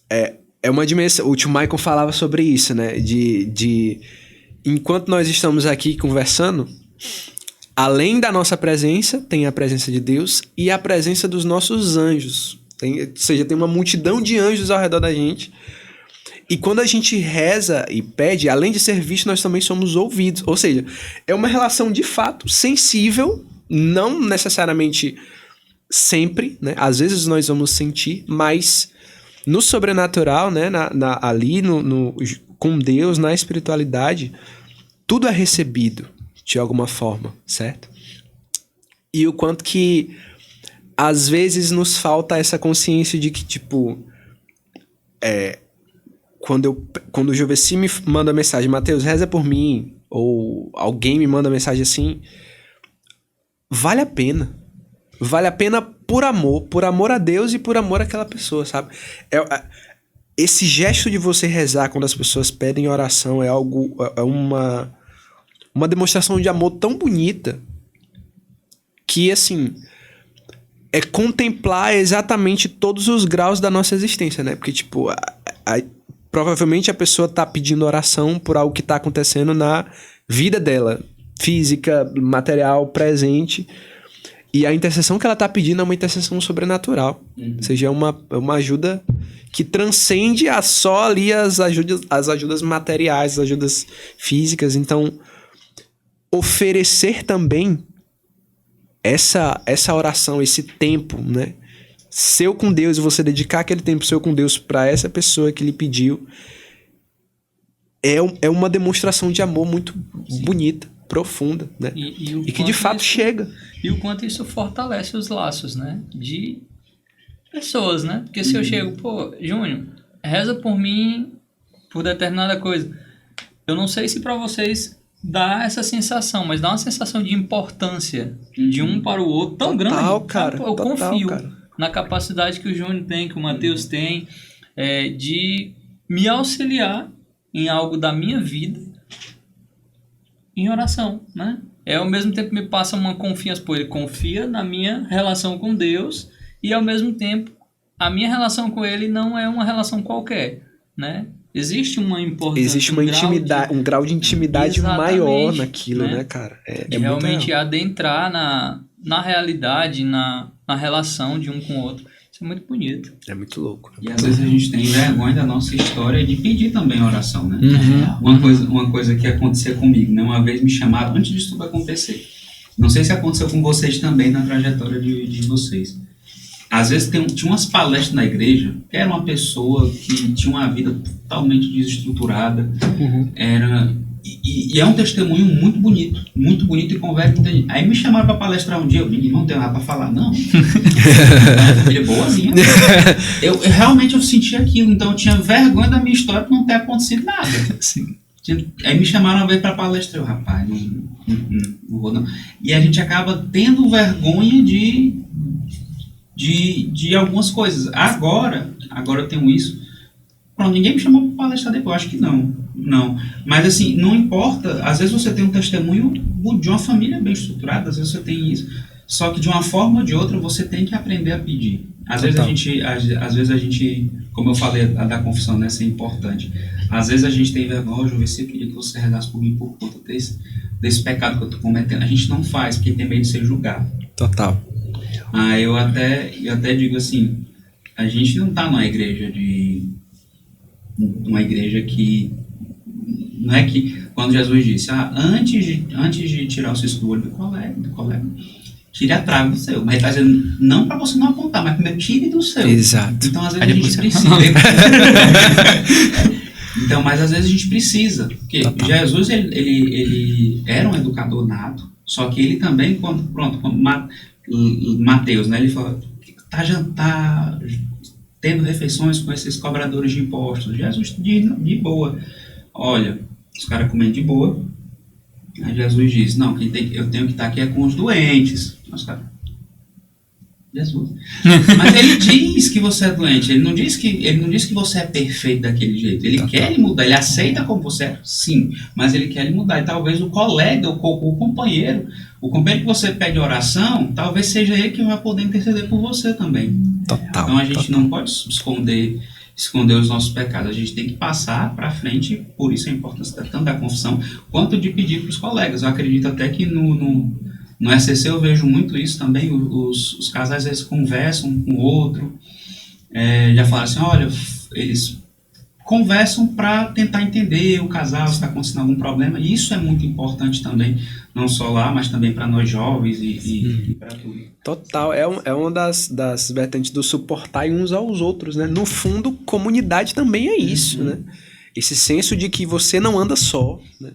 [SPEAKER 1] é uma dimensão... O tio Michael falava sobre isso, né? Enquanto nós estamos aqui conversando, além da nossa presença, tem a presença de Deus e a presença dos nossos anjos. Ou seja, tem uma multidão de anjos ao redor da gente. E quando a gente reza e pede, além de ser visto, nós também somos ouvidos. Ou seja, é uma relação de fato sensível, não necessariamente sempre, né? Às vezes nós vamos sentir, mas no sobrenatural, né? Ali com Deus, na espiritualidade, tudo é recebido de alguma forma, certo? E o quanto que às vezes nos falta essa consciência de que, tipo, quando o Joveci me manda mensagem, Mateus, reza por mim, ou alguém me manda mensagem assim, vale a pena. Vale a pena por amor a Deus e por amor àquela pessoa, sabe? Esse gesto de você rezar quando as pessoas pedem oração é uma demonstração de amor tão bonita que, assim, é contemplar exatamente todos os graus da nossa existência, né? Porque, tipo, provavelmente a pessoa tá pedindo oração por algo que tá acontecendo na vida dela, física, material, presente. E a intercessão que ela tá pedindo é uma intercessão sobrenatural. Ou seja, é uma ajuda que transcende a só ali as ajudas materiais, as ajudas físicas. Então, oferecer também essa oração, esse tempo, né? Seu com Deus, e você dedicar aquele tempo seu com Deus para essa pessoa que lhe pediu, é uma demonstração de amor muito bonita, profunda, né? E que de fato chega.
[SPEAKER 2] E o quanto isso fortalece os laços, né? De pessoas, né? Porque se eu chego, pô, Júnior, reza por mim por determinada coisa. Eu não sei se para vocês dá essa sensação, mas dá uma sensação de importância de um para o outro tão grande.
[SPEAKER 1] Cara,
[SPEAKER 2] eu confio na capacidade que o Júnior tem, que o Matheus tem, de me auxiliar em algo da minha vida em oração, né? Ao mesmo tempo me passa uma confiança, pô, ele confia na minha relação com Deus e ao mesmo tempo a minha relação com ele não é uma relação qualquer, né? Existe uma importância.
[SPEAKER 1] Existe uma intimidade, um grau de intimidade maior naquilo, né, cara?
[SPEAKER 2] De realmente adentrar na realidade, na relação de um com o outro. Isso é muito bonito.
[SPEAKER 1] É muito louco.
[SPEAKER 3] E às vezes a gente tem vergonha da nossa história de pedir também oração, né? Uma coisa que acontecia comigo, né? Uma vez me chamaram, antes disso tudo acontecer. Não sei se aconteceu com vocês também na trajetória de vocês. Às vezes tinha umas palestras na igreja, que era uma pessoa que tinha uma vida totalmente desestruturada, e é um testemunho muito bonito e conversa muita gente. Aí me chamaram para palestrar um dia, eu não tenho nada para falar, não. Ele é boazinha. Eu realmente senti aquilo, então eu tinha vergonha da minha história por não ter acontecido nada.
[SPEAKER 1] Sim.
[SPEAKER 3] Aí me chamaram uma vez para palestrar, eu, rapaz, não vou não. E a gente acaba tendo vergonha de algumas coisas. Agora eu tenho isso. Pronto, ninguém me chamou para palestrar depois, eu acho que não. Mas assim, não importa, às vezes você tem um testemunho de uma família bem estruturada, às vezes você tem isso, só que de uma forma ou de outra você tem que aprender a pedir. Às vezes a gente, como eu falei da confissão, né, isso é importante. Às vezes a gente tem vergonha, eu queria que você rezasse por mim por conta desse pecado que eu estou cometendo. A gente não faz, porque tem medo de ser julgado.
[SPEAKER 1] Total.
[SPEAKER 3] Eu até digo assim, a gente não está numa igreja que não é que quando Jesus disse, antes de tirar o cisco do olho do colega, tire a trave do seu, mas ele está dizendo, não para você não apontar, mas primeiro tire do seu.
[SPEAKER 1] Exato.
[SPEAKER 3] Então às vezes a gente precisa. Mas às vezes a gente precisa, porque Jesus ele era um educador nato, só que ele também, Mateus, né, ele falou, tá tendo refeições com esses cobradores de impostos. Jesus de boa. Olha, os caras comendo de boa. Aí Jesus diz, não, eu tenho que estar aqui com os doentes. Os caras, Jesus. Mas ele diz que você é doente. Ele não diz que você é perfeito daquele jeito. Ele quer lhe mudar. Ele aceita como você é, sim. Mas ele quer lhe mudar. E talvez o colega, o companheiro que você pede oração, talvez seja ele que vai poder interceder por você também. Então a gente não pode esconder os nossos pecados. A gente tem que passar para frente. Por isso a importância tanto da confissão quanto de pedir para os colegas. Eu acredito até que no SCC eu vejo muito isso também. Os casais às vezes conversam um com o outro. Já falaram assim, olha, eles conversam para tentar entender o casal, se está acontecendo algum problema. E isso é muito importante também, não só lá, mas também para nós jovens e para tudo.
[SPEAKER 1] Total, é uma das vertentes do suportar uns aos outros, né? No fundo, comunidade também é isso, né? Esse senso de que você não anda só, né?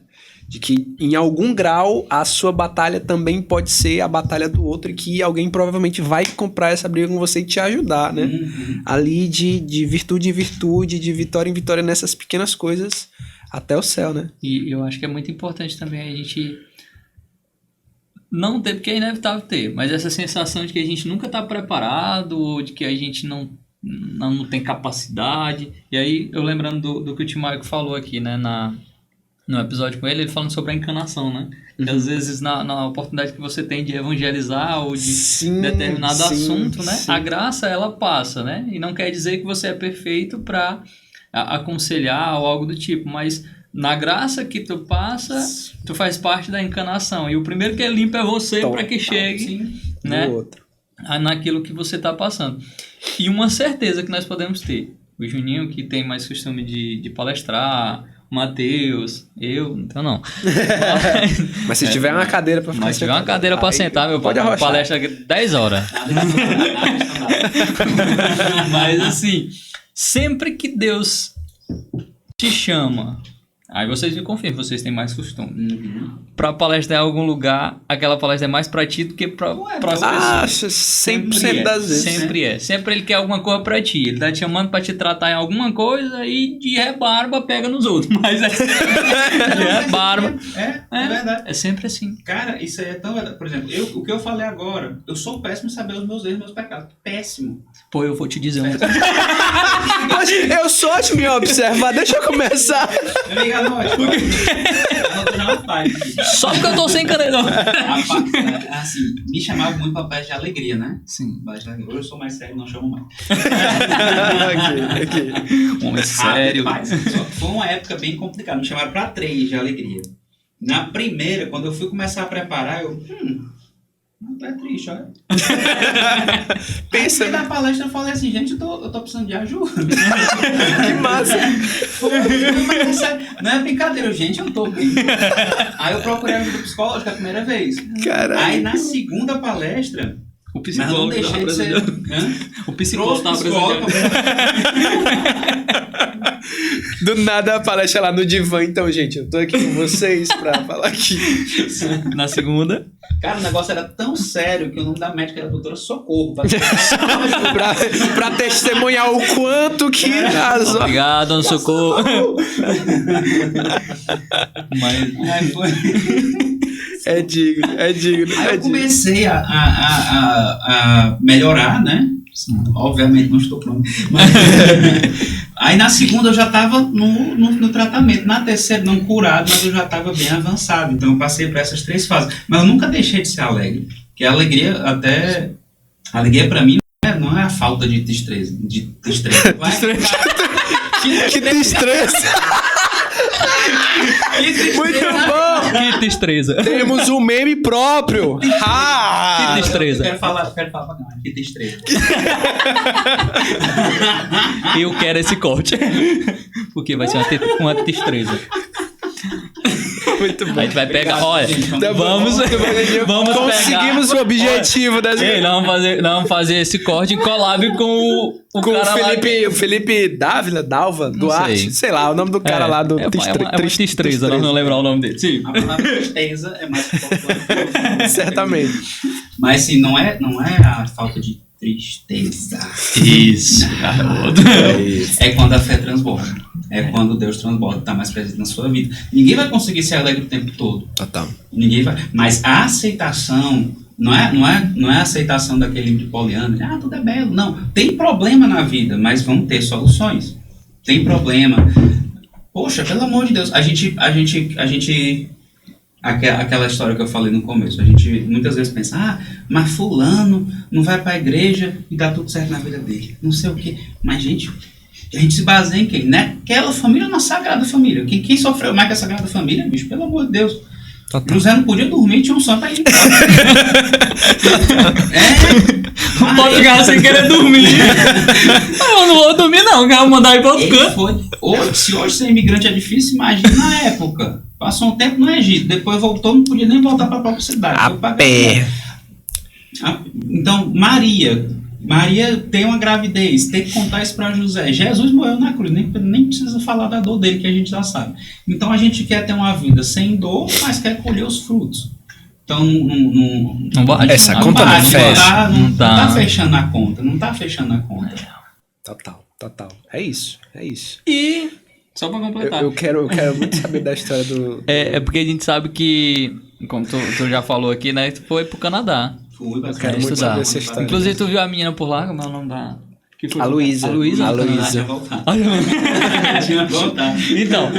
[SPEAKER 1] De que em algum grau a sua batalha também pode ser a batalha do outro e que alguém provavelmente vai comprar essa briga com você e te ajudar, né? Ali de virtude em virtude, de vitória em vitória nessas pequenas coisas até o céu, né?
[SPEAKER 2] E eu acho que é muito importante também a gente não ter, porque é inevitável ter, mas essa sensação de que a gente nunca está preparado, ou de que a gente não tem capacidade. E aí, eu lembrando do que o Timago falou aqui, né, no episódio com ele falando sobre a encanação, né? Que às vezes na oportunidade que você tem de evangelizar ou de determinado assunto, né? A graça, ela passa, né? E não quer dizer que você é perfeito para aconselhar ou algo do tipo, mas na graça que tu passa, tu faz parte da encanação. E o primeiro que é limpo é você para que chegue, né? Naquilo que você está passando. E uma certeza que nós podemos ter. O Juninho, que tem mais costume de palestrar, Matheus, eu, então não.
[SPEAKER 1] Mas se tiver uma cadeira pra ficar
[SPEAKER 2] Mas se tiver uma cadeira pra sentar, meu
[SPEAKER 1] pode arrochar.
[SPEAKER 2] Palestra 10 horas. Mas assim, sempre que Deus te chama, aí vocês me confirmam, vocês têm mais costume. Pra palestrar em algum lugar, aquela palestra é mais pra ti do que pra pessoas.
[SPEAKER 1] 100% das vezes.
[SPEAKER 2] Sempre é. Sempre ele quer alguma coisa pra ti. Ele tá te chamando pra te tratar em alguma coisa e de rebarba pega nos outros. Mas é de rebarba.
[SPEAKER 3] É verdade.
[SPEAKER 2] É sempre assim.
[SPEAKER 3] Cara, isso aí é tão verdade. Por exemplo, o que eu falei agora, eu sou péssimo em saber os meus erros e meus pecados. Péssimo.
[SPEAKER 2] Pô, eu vou te dizer
[SPEAKER 1] Eu sou ótimo em observar, deixa eu começar.
[SPEAKER 3] Amiga,
[SPEAKER 2] Só porque eu tô sem caneta.
[SPEAKER 3] Assim, me chamava muito pra palestra de alegria, né?
[SPEAKER 2] Sim.
[SPEAKER 3] Hoje eu sou mais sério, não chamo mais.
[SPEAKER 1] Ok.
[SPEAKER 2] Homem sério.
[SPEAKER 3] Rapaz, só que foi uma época bem complicada. Me chamaram pra 3 de alegria. Na primeira, quando eu fui começar a preparar, eu... Não é triste, olha.
[SPEAKER 1] Pensa.
[SPEAKER 3] Aí na palestra eu falei assim, gente, eu tô precisando de ajuda.
[SPEAKER 1] Que massa.
[SPEAKER 3] Mas, sério, não é brincadeira, gente, eu tô bem. Aí eu procurei ajuda psicológica a primeira vez.
[SPEAKER 1] Caralho.
[SPEAKER 3] Aí na segunda palestra,
[SPEAKER 2] O
[SPEAKER 3] mas eu não deixei de ser...
[SPEAKER 2] O psicólogo tá
[SPEAKER 3] psicólogo.
[SPEAKER 1] Do nada a palestra lá no divã, então, gente, eu tô aqui com vocês pra falar aqui.
[SPEAKER 2] Na segunda.
[SPEAKER 3] Cara, o negócio era tão sério que o nome da médica era doutora Socorro.
[SPEAKER 1] pra testemunhar o quanto que...
[SPEAKER 2] Obrigado, dona Socorro. Mas...
[SPEAKER 3] Aí foi...
[SPEAKER 1] É digno.
[SPEAKER 3] Aí eu comecei a melhorar, né? Obviamente não estou pronto. Mas... Aí na segunda eu já estava no tratamento. Na terceira, não curado, mas eu já estava bem avançado. Então eu passei por essas 3 fases. Mas eu nunca deixei de ser alegre. Porque a alegria até... A alegria para mim não é a falta de destreza.
[SPEAKER 1] Que destreza. Muito bom.
[SPEAKER 2] Que destreza.
[SPEAKER 1] Temos um meme próprio.
[SPEAKER 2] Que destreza.
[SPEAKER 3] Quero falar pra não. Que destreza.
[SPEAKER 2] Eu quero esse corte. Porque vai ser uma destreza.
[SPEAKER 1] Muito bom.
[SPEAKER 2] A gente vai pegar, olha,
[SPEAKER 1] Tá bom.
[SPEAKER 2] vamos
[SPEAKER 1] Conseguimos
[SPEAKER 2] pegar,
[SPEAKER 1] o objetivo das...
[SPEAKER 2] Ei, nós vamos fazer esse corte em collab com o
[SPEAKER 1] Com
[SPEAKER 2] cara
[SPEAKER 1] o Felipe Dalva, Duarte, sei lá, o nome do cara lá do
[SPEAKER 2] é uma destreza, nós não lembrar o nome dele. Sim.
[SPEAKER 3] A palavra tristeza é mais popular.
[SPEAKER 1] Certamente.
[SPEAKER 3] Mas assim, não é a falta de tristeza.
[SPEAKER 2] Isso, garoto.
[SPEAKER 3] É quando a fé transborda. É quando Deus transborda, está mais presente na sua vida. Ninguém vai conseguir ser alegre o tempo todo.
[SPEAKER 1] Total.
[SPEAKER 3] Ninguém vai. Mas a aceitação não é a aceitação daquele livro de Poliana. Tudo é belo. Não. Tem problema na vida, mas vamos ter soluções. Tem problema. Poxa, pelo amor de Deus. A gente aquela história que eu falei no começo. A gente muitas vezes pensa, mas fulano não vai para a igreja e dá tudo certo na vida dele. Não sei o quê. Mas, gente, a gente se baseia em quem? Naquela família, na Sagrada Família. Quem sofreu mais que a Sagrada Família, bicho? Pelo amor de Deus. José não podia dormir, tinha um sonho pra ir.
[SPEAKER 2] Pode ficar sem querer dormir. Eu não vou dormir não, quero mandar ir para outro canto.
[SPEAKER 3] Se hoje ser imigrante é difícil, imagina na época. Passou um tempo no Egito, depois voltou, não podia nem voltar para a própria cidade.
[SPEAKER 1] A pé.
[SPEAKER 3] Então, Maria tem uma gravidez, tem que contar isso para José. Jesus morreu na cruz, nem precisa falar da dor dele, que a gente já sabe. Então a gente quer ter uma vida sem dor, mas quer colher os frutos. Então
[SPEAKER 2] não bate,
[SPEAKER 1] essa conta não fecha.
[SPEAKER 3] Não tá fechando a conta, não tá fechando a conta.
[SPEAKER 1] Total. É isso.
[SPEAKER 2] E, só para completar.
[SPEAKER 1] Eu quero muito saber da história do...
[SPEAKER 2] É porque a gente sabe que, como tu já falou aqui, né, tu foi pro Canadá.
[SPEAKER 1] Eu quero muito saber essa história.
[SPEAKER 2] Inclusive, tu viu a menina por lá, como é o nome da... Que foi
[SPEAKER 1] A Luísa.
[SPEAKER 2] A Luísa.
[SPEAKER 1] A
[SPEAKER 2] no Canadá.
[SPEAKER 1] Luísa.
[SPEAKER 3] Tinha voltado.
[SPEAKER 2] Então,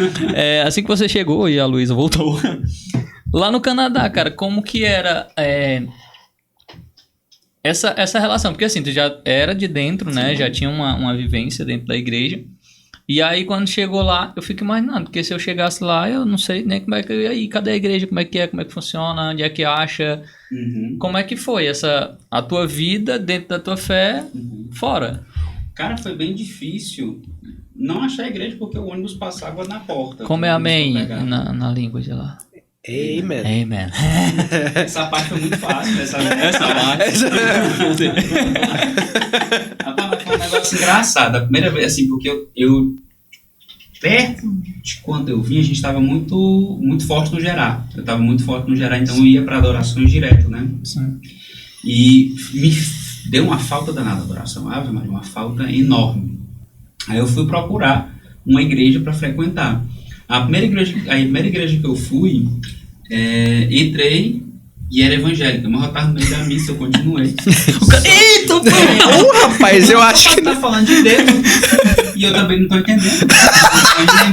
[SPEAKER 2] assim que você chegou e a Luísa voltou, lá no Canadá, cara, como que era essa relação? Porque assim, tu já era de dentro, né? Já tinha uma vivência dentro da igreja. E aí, quando chegou lá, eu fico imaginando, porque se eu chegasse lá, eu não sei nem como é que eu ia ir, cadê a igreja, como é que funciona, onde é que acha, como é que foi a tua vida dentro da tua fé fora?
[SPEAKER 3] Cara, foi bem difícil não achar a igreja porque o ônibus passava na porta.
[SPEAKER 2] Como é amém na língua de lá?
[SPEAKER 1] Amen.
[SPEAKER 2] Amen.
[SPEAKER 3] Essa parte foi muito fácil. Essa parte. Foi um negócio engraçado. A primeira vez, assim, porque eu perto de quando eu vim, a gente estava muito, muito forte no Gerá. Eu estava muito forte no Gerá, então eu ia para adorações direto, né?
[SPEAKER 2] Sim.
[SPEAKER 3] E me deu uma falta danada a adoração. Ave Maria, uma falta enorme. Aí eu fui procurar uma igreja para frequentar. A primeira igreja que eu fui, entrei e era evangélica, mas eu estava no meio da missa, eu continuei.
[SPEAKER 2] Eita,
[SPEAKER 1] Rapaz, eu acho que...
[SPEAKER 3] tá falando de Deus e eu também não estou entendendo.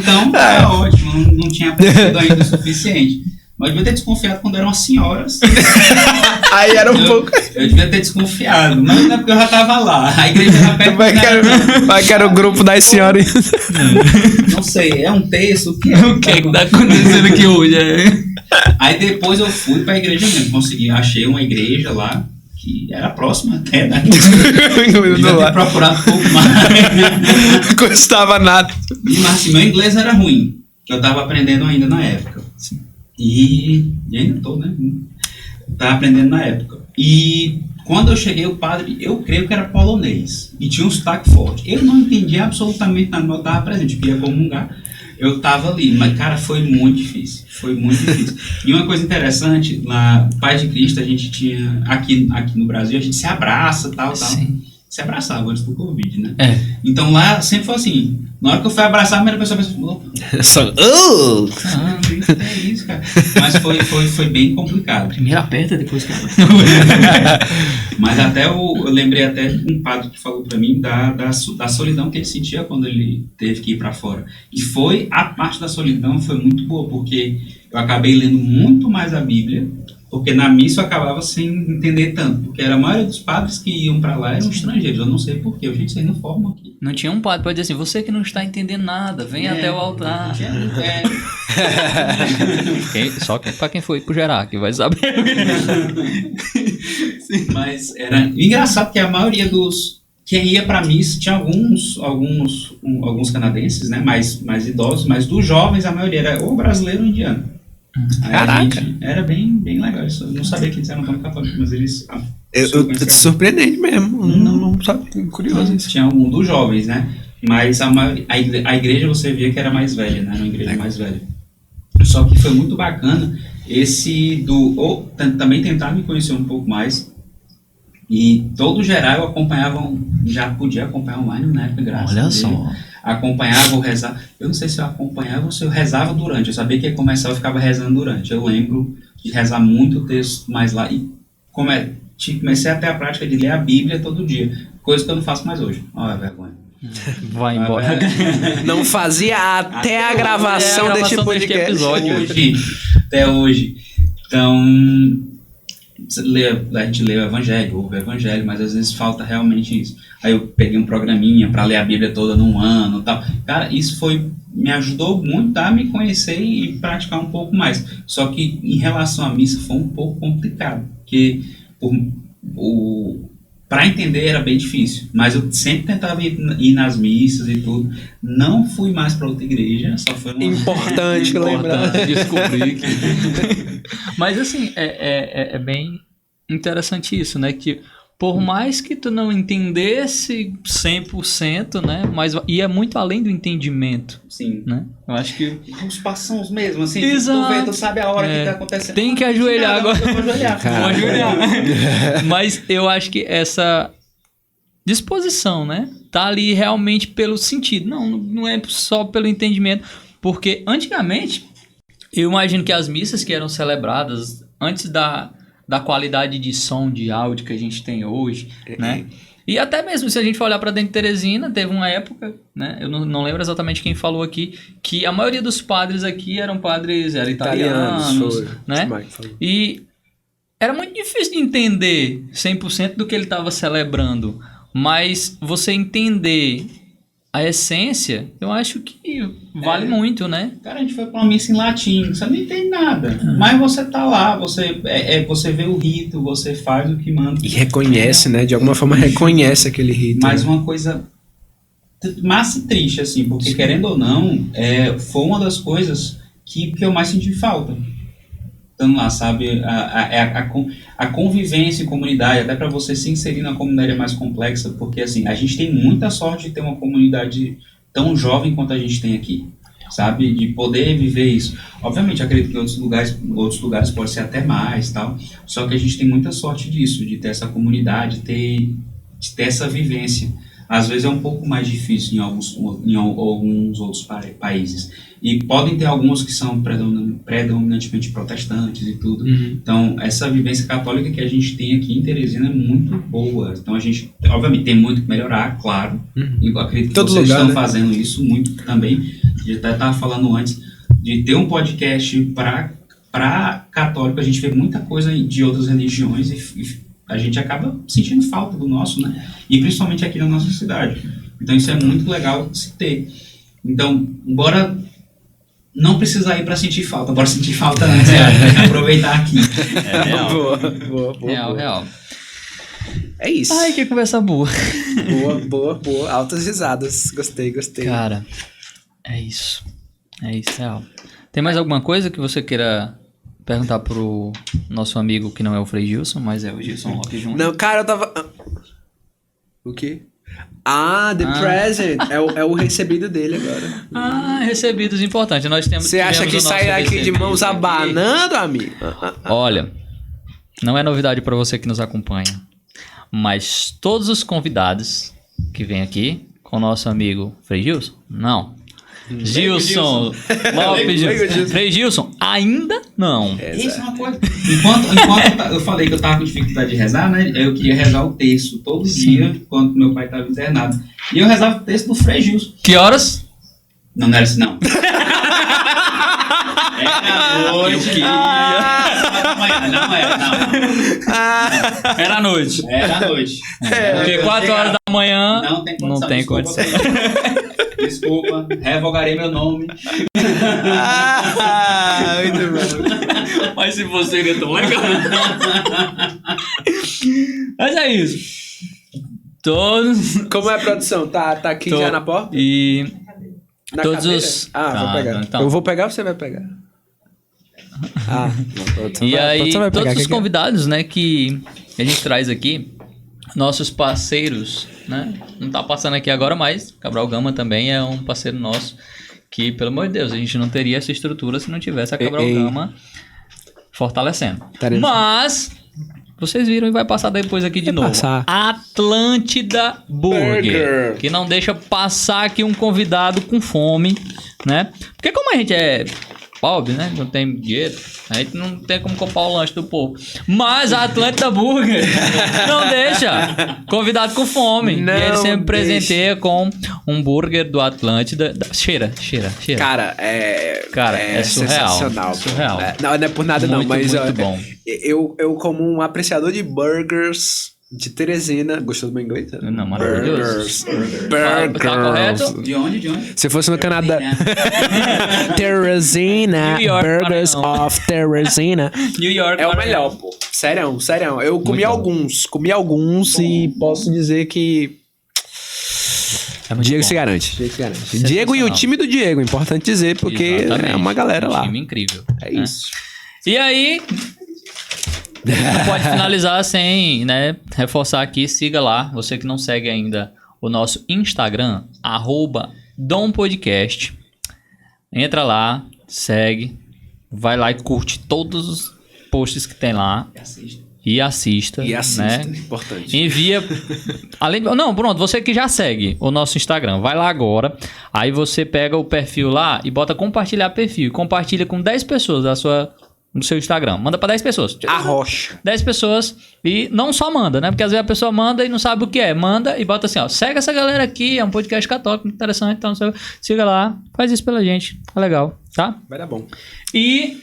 [SPEAKER 3] Então, tá ótimo, não tinha aprendido ainda o suficiente. Mas eu devia ter desconfiado quando eram as senhoras.
[SPEAKER 1] Aí era um pouco...
[SPEAKER 3] Eu devia ter desconfiado, mas não é porque eu já estava lá. A igreja era perto.
[SPEAKER 1] Vai que era o grupo das senhoras.
[SPEAKER 3] Não sei, é um texto.
[SPEAKER 2] O que é que tá acontecendo aqui hoje?
[SPEAKER 3] Aí depois eu fui pra igreja mesmo. Achei uma igreja lá, que era próxima até da devia ter procurado um pouco mais.
[SPEAKER 1] Não custava nada.
[SPEAKER 3] Mas assim, meu inglês era ruim, que eu estava aprendendo ainda na época. E ainda estou, né? Estava aprendendo na época. E quando eu cheguei, o padre, eu creio que era polonês. E tinha um sotaque forte. Eu não entendia absolutamente nada, mas eu estava presente. Eu queria comungar. Eu estava ali. Mas, cara, foi muito difícil. Foi muito difícil. E uma coisa interessante, na Paz de Cristo, a gente tinha... Aqui no Brasil, a gente se abraça, tal.
[SPEAKER 2] Sim.
[SPEAKER 3] Se abraçava antes do Covid, né?
[SPEAKER 2] É.
[SPEAKER 3] Então lá sempre foi assim. Na hora que eu fui abraçar, a primeira pessoa pensou, é isso, cara. Mas foi bem complicado.
[SPEAKER 2] Primeiro aperta, depois que
[SPEAKER 3] Mas até eu lembrei até de um padre que falou pra mim da solidão que ele sentia quando ele teve que ir pra fora. E a parte da solidão foi muito boa, porque eu acabei lendo muito mais a Bíblia, porque na missa eu acabava sem entender tanto, porque a maioria dos padres que iam pra lá eram estrangeiros, eu não sei porquê, gente, vocês não formam aqui.
[SPEAKER 2] Não tinha um padre pra dizer assim, você que não está entendendo nada, vem até o altar. Só pra quem foi pro Gerá, que vai saber.
[SPEAKER 3] Sim, mas era engraçado que a maioria quem ia pra missa, tinha alguns canadenses, né, mais idosos, mas dos jovens a maioria era ou brasileiro ou indiano.
[SPEAKER 1] Caraca.
[SPEAKER 3] Era bem, bem legal isso. Eu não sabia que eles eram tão católicos, mas eles...
[SPEAKER 1] Eu te surpreendente mesmo. Não sabia. Curioso isso.
[SPEAKER 3] Tinha um dos jovens, né? Mas a igreja você via que era mais velha, né? Era uma igreja mais velha. Só que foi muito bacana também tentar me conhecer um pouco mais. E todo geral eu acompanhava, já podia acompanhar online na época, graças a Deus.
[SPEAKER 2] Olha só.
[SPEAKER 3] Acompanhava ou rezava. Eu não sei se eu acompanhava ou se eu rezava durante. Eu sabia que ia começar, eu ficava rezando durante. Eu lembro de rezar muito texto mais lá. E comecei a ter a prática de ler a Bíblia todo dia. Coisa que eu não faço mais hoje. Olha a vergonha.
[SPEAKER 2] Vai embora.
[SPEAKER 1] Não fazia até a gravação deste podcast.
[SPEAKER 2] Episódio.
[SPEAKER 3] Até hoje. Então, a gente lê o Evangelho, ouve o Evangelho, mas às vezes falta realmente isso. Aí eu peguei um programinha para ler a Bíblia toda num ano e tal. Cara, isso me ajudou muito a me conhecer e praticar um pouco mais. Só que em relação à missa foi um pouco complicado, porque para entender era bem difícil, mas eu sempre tentava ir nas missas e tudo. Não fui mais para outra igreja, só foi uma...
[SPEAKER 1] Importante lembrar.
[SPEAKER 2] Descobrir que... Mas assim, é bem interessante isso, né? Que por mais que tu não entendesse 100%, né? Mas ia muito além do entendimento.
[SPEAKER 3] Sim.
[SPEAKER 2] Né? Eu acho que...
[SPEAKER 3] Os passos são os mesmos, assim.
[SPEAKER 2] Exato.
[SPEAKER 3] Tu sabe a hora que tá acontecendo.
[SPEAKER 2] Tem que ajoelhar agora.
[SPEAKER 3] Eu vou ajoelhar.
[SPEAKER 2] Vou ajoelhar. Mas eu acho que essa disposição, né? Tá ali realmente pelo sentido. Não é só pelo entendimento. Porque antigamente, eu imagino que as missas que eram celebradas antes da qualidade de som, de áudio que a gente tem hoje, né? E até mesmo se a gente for olhar para dentro de Teresina, teve uma época, né? Eu não lembro exatamente quem falou aqui, que a maioria dos padres aqui eram italianos, né? E era muito difícil de entender 100% do que ele estava celebrando, mas você entender a essência, eu acho que vale muito, né?
[SPEAKER 3] Cara, a gente foi pra uma missa em latim, você não entende nada. Mas você tá lá, você vê o rito, você faz o que manda.
[SPEAKER 1] E reconhece, né? De alguma forma reconhece aquele rito.
[SPEAKER 3] Mas uma coisa massa e triste, assim, porque querendo ou não, foi uma das coisas que eu mais senti falta. Estando lá, sabe? A convivência em comunidade, até para você se inserir na comunidade é mais complexa, porque assim, a gente tem muita sorte de ter uma comunidade tão jovem quanto a gente tem aqui, sabe? De poder viver isso. Obviamente, acredito que em outros lugares pode ser até mais, tal, só que a gente tem muita sorte disso, de ter essa comunidade, de ter essa vivência. Às vezes é um pouco mais difícil em alguns outros países. E podem ter alguns que são predominantemente protestantes e tudo. Então, essa vivência católica que a gente tem aqui em Teresina é muito boa. Então, a gente, obviamente, tem muito que melhorar, claro. E eu acredito que vocês estão fazendo isso muito também. Eu até estava falando antes de ter um podcast para católico. A gente vê muita coisa de outras religiões e a gente acaba sentindo falta do nosso, né? E principalmente aqui na nossa cidade. Então isso é muito legal de se ter. Então, bora não precisar ir para sentir falta, bora sentir falta antes, aproveitar aqui.
[SPEAKER 2] Real.
[SPEAKER 1] Boa.
[SPEAKER 2] Real.
[SPEAKER 1] É isso.
[SPEAKER 2] Ai, que conversa boa.
[SPEAKER 1] Boa. Altas risadas. Gostei.
[SPEAKER 2] Cara, é isso, real. Tem mais alguma coisa que você queira perguntar pro nosso amigo que não é o Frei Gilson, mas é o Gilson Lopes Jr.?
[SPEAKER 1] Não, cara, eu tava... O quê? The present. É o recebido dele agora.
[SPEAKER 2] Recebidos importantes. Nós temos.
[SPEAKER 1] Você acha que sai daqui de mãos abanando, amigo?
[SPEAKER 2] Olha, não é novidade para você que nos acompanha, mas todos os convidados que vêm aqui com o nosso amigo Frei Gilson, não. Gilson Lopes, Frei Gilson, ainda não.
[SPEAKER 3] Isso é uma coisa. Enquanto eu falei que eu tava com dificuldade de rezar, né? Eu queria rezar o terço todo dia, enquanto meu pai estava internado. E eu rezava o terço do Frei Gilson.
[SPEAKER 2] Que horas?
[SPEAKER 3] Não era assim, não. Era noite. Não.
[SPEAKER 2] Era à noite.
[SPEAKER 3] Era à noite.
[SPEAKER 2] Porque 4 horas da manhã
[SPEAKER 3] não tem condição. Desculpa, revogarei meu nome.
[SPEAKER 1] Muito bom.
[SPEAKER 2] Mas se você seria tão legal. Mas é isso. Todos.
[SPEAKER 1] Como é a produção? Tá aqui já na porta?
[SPEAKER 2] E
[SPEAKER 1] Na
[SPEAKER 2] todos
[SPEAKER 1] cadeira?
[SPEAKER 2] os.
[SPEAKER 1] Vou pegar.
[SPEAKER 2] Então.
[SPEAKER 1] Eu vou pegar ou você vai pegar?
[SPEAKER 2] E aí, todos os convidados, né, que a gente traz aqui, nossos parceiros, né? Não tá passando aqui agora, mas Cabral Gama também é um parceiro nosso que, pelo amor de Deus, a gente não teria essa estrutura se não tivesse a Cabral Gama fortalecendo. Mas vocês viram e vai passar depois aqui de novo. Atlântida Burger, que não deixa passar aqui um convidado com fome, né? Porque como a gente é pobre, né? Não tem dinheiro, a gente não tem como comprar o lanche do povo. Mas a Atlântida Burger não deixa convidado com fome.
[SPEAKER 1] Não
[SPEAKER 2] e ele sempre
[SPEAKER 1] deixa.
[SPEAKER 2] presenteia com um burger do Atlântida. Cheira.
[SPEAKER 1] Cara, é
[SPEAKER 2] surreal.
[SPEAKER 1] Sensacional.
[SPEAKER 2] Surreal.
[SPEAKER 1] Não é por nada
[SPEAKER 2] Muito,
[SPEAKER 1] não, mas
[SPEAKER 2] muito bom.
[SPEAKER 1] Eu como um apreciador de burgers de Teresina. Gostou do meu inglês?
[SPEAKER 2] Não, maravilhoso.
[SPEAKER 1] Burgers.
[SPEAKER 2] Tá correto?
[SPEAKER 3] De onde?
[SPEAKER 1] Se fosse no Canadá. Teresina.
[SPEAKER 2] New York,
[SPEAKER 1] Burgers
[SPEAKER 2] Maranhão.
[SPEAKER 1] of Teresina.
[SPEAKER 2] New York.
[SPEAKER 1] É o melhor, pô. Sério. Eu comi alguns e posso dizer que Diego se garante. Diego e o time do Diego, importante dizer, porque
[SPEAKER 2] Exatamente.
[SPEAKER 1] é uma galera lá.
[SPEAKER 2] Um time incrível.
[SPEAKER 1] É isso.
[SPEAKER 2] E aí, não pode finalizar sem, né, reforçar aqui, siga lá, você que não segue ainda o nosso Instagram, @dompodcast. Entra lá, segue, vai lá e curte todos os posts que tem lá. E assista. Né?
[SPEAKER 1] Importante.
[SPEAKER 2] Envia. Pronto, você que já segue o nosso Instagram, vai lá agora. Aí você pega o perfil lá e bota compartilhar perfil. E compartilha com 10 pessoas da sua no seu Instagram. Manda pra 10 pessoas.
[SPEAKER 1] Arrocha.
[SPEAKER 2] 10 pessoas e não só manda, né? Porque às vezes a pessoa manda e não sabe o que é. Manda e bota assim, ó, segue essa galera aqui, é um podcast católico, muito interessante, então siga lá, faz isso pela gente, é legal, tá?
[SPEAKER 1] Vai dar bom.
[SPEAKER 2] E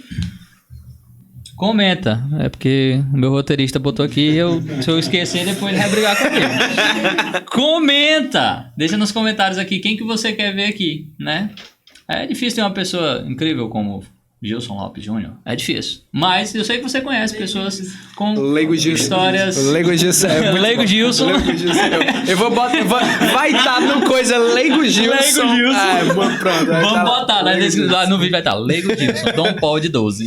[SPEAKER 2] comenta, é porque o meu roteirista botou aqui, se eu esquecer depois ele vai brigar comigo. Comenta! Deixa nos comentários aqui quem que você quer ver aqui, né? É difícil ter uma pessoa incrível como Gilson Lopes Jr. É difícil. Mas eu sei que você conhece pessoas com histórias...
[SPEAKER 1] Leigo Gilson.
[SPEAKER 2] Leigo Gilson.
[SPEAKER 1] Eu vou botar... Vai estar no coisa Leigo Gilson.
[SPEAKER 2] Leigo Gilson.
[SPEAKER 1] Pronto.
[SPEAKER 2] Vamos botar, né? Lá no vídeo vai estar Leigo Gilson. Dom Paul de 12.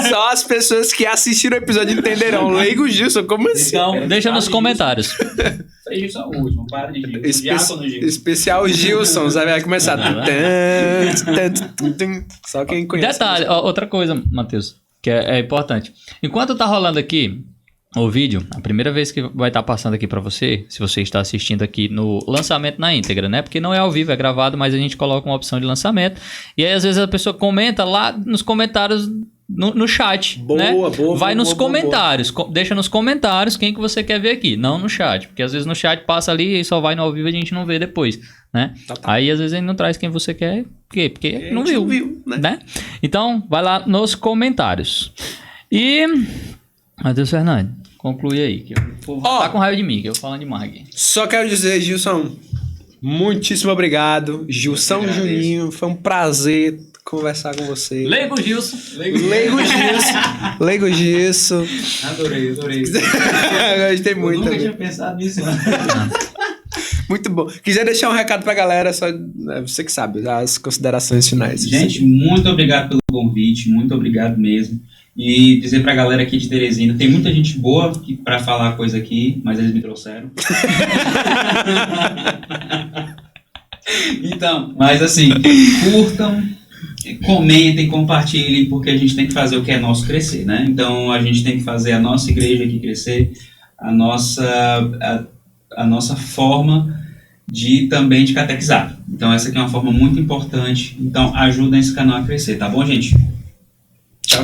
[SPEAKER 1] Só as pessoas que assistiram o episódio entenderão. Leigo Gilson, como assim?
[SPEAKER 2] Então, deixa nos comentários.
[SPEAKER 3] Isso é o último, para de Gilson.
[SPEAKER 1] Especial Gilson, sabe? Vai começar. Só quem conhece.
[SPEAKER 2] Detalhe, outra coisa, Matheus, que é importante. Enquanto tá rolando aqui o vídeo, a primeira vez que vai estar passando aqui pra você, se você está assistindo aqui no lançamento na íntegra, né? Porque não é ao vivo, é gravado, mas a gente coloca uma opção de lançamento. E aí, às vezes, a pessoa comenta lá nos comentários... No chat, né? Vai nos comentários. Deixa nos comentários quem que você quer ver aqui, não no chat. Porque às vezes no chat passa ali e só vai no ao vivo e a gente não vê depois, né? Tá. Aí às vezes ele não traz quem você quer. Por quê? Porque não viu, né? Então, vai lá nos comentários. E... Matheus Fernandes, conclui aí. Que o povo tá com raiva de mim, que eu falando demais aqui.
[SPEAKER 1] Só quero dizer, Gilson, muitíssimo obrigado. Gilson Juninho, foi um prazer conversar com você.
[SPEAKER 2] Leigo Gilson.
[SPEAKER 1] Leigo Gilson.
[SPEAKER 3] Adorei.
[SPEAKER 1] Gostei muito.
[SPEAKER 3] Eu nunca tinha pensado nisso.
[SPEAKER 1] Muito bom. Quiser deixar um recado pra galera, só você que sabe, as considerações finais.
[SPEAKER 3] Gente, muito obrigado pelo convite, muito obrigado mesmo. E dizer pra galera aqui de Teresina, tem muita gente boa pra falar coisa aqui, mas eles me trouxeram. Então, mas assim, curtam, comentem, compartilhem, porque a gente tem que fazer o que é nosso crescer, né? Então a gente tem que fazer a nossa igreja aqui crescer, a nossa forma de catequizar. Então essa aqui é uma forma muito importante. Então ajuda esse canal a crescer, tá bom, gente?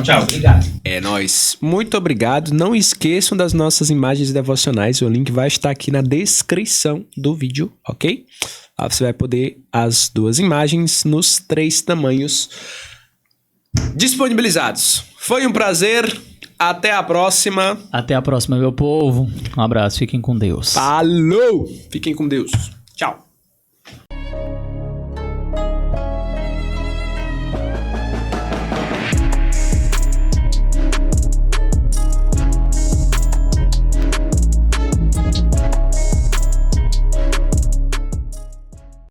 [SPEAKER 3] Tchau, obrigado.
[SPEAKER 1] É nóis. Muito obrigado. Não esqueçam das nossas imagens devocionais. O link vai estar aqui na descrição do vídeo, ok? Lá você vai poder as 2 imagens nos 3 tamanhos disponibilizados. Foi um prazer. Até a próxima.
[SPEAKER 2] Até a próxima, meu povo. Um abraço. Fiquem com Deus.
[SPEAKER 1] Falou! Fiquem com Deus. Tchau.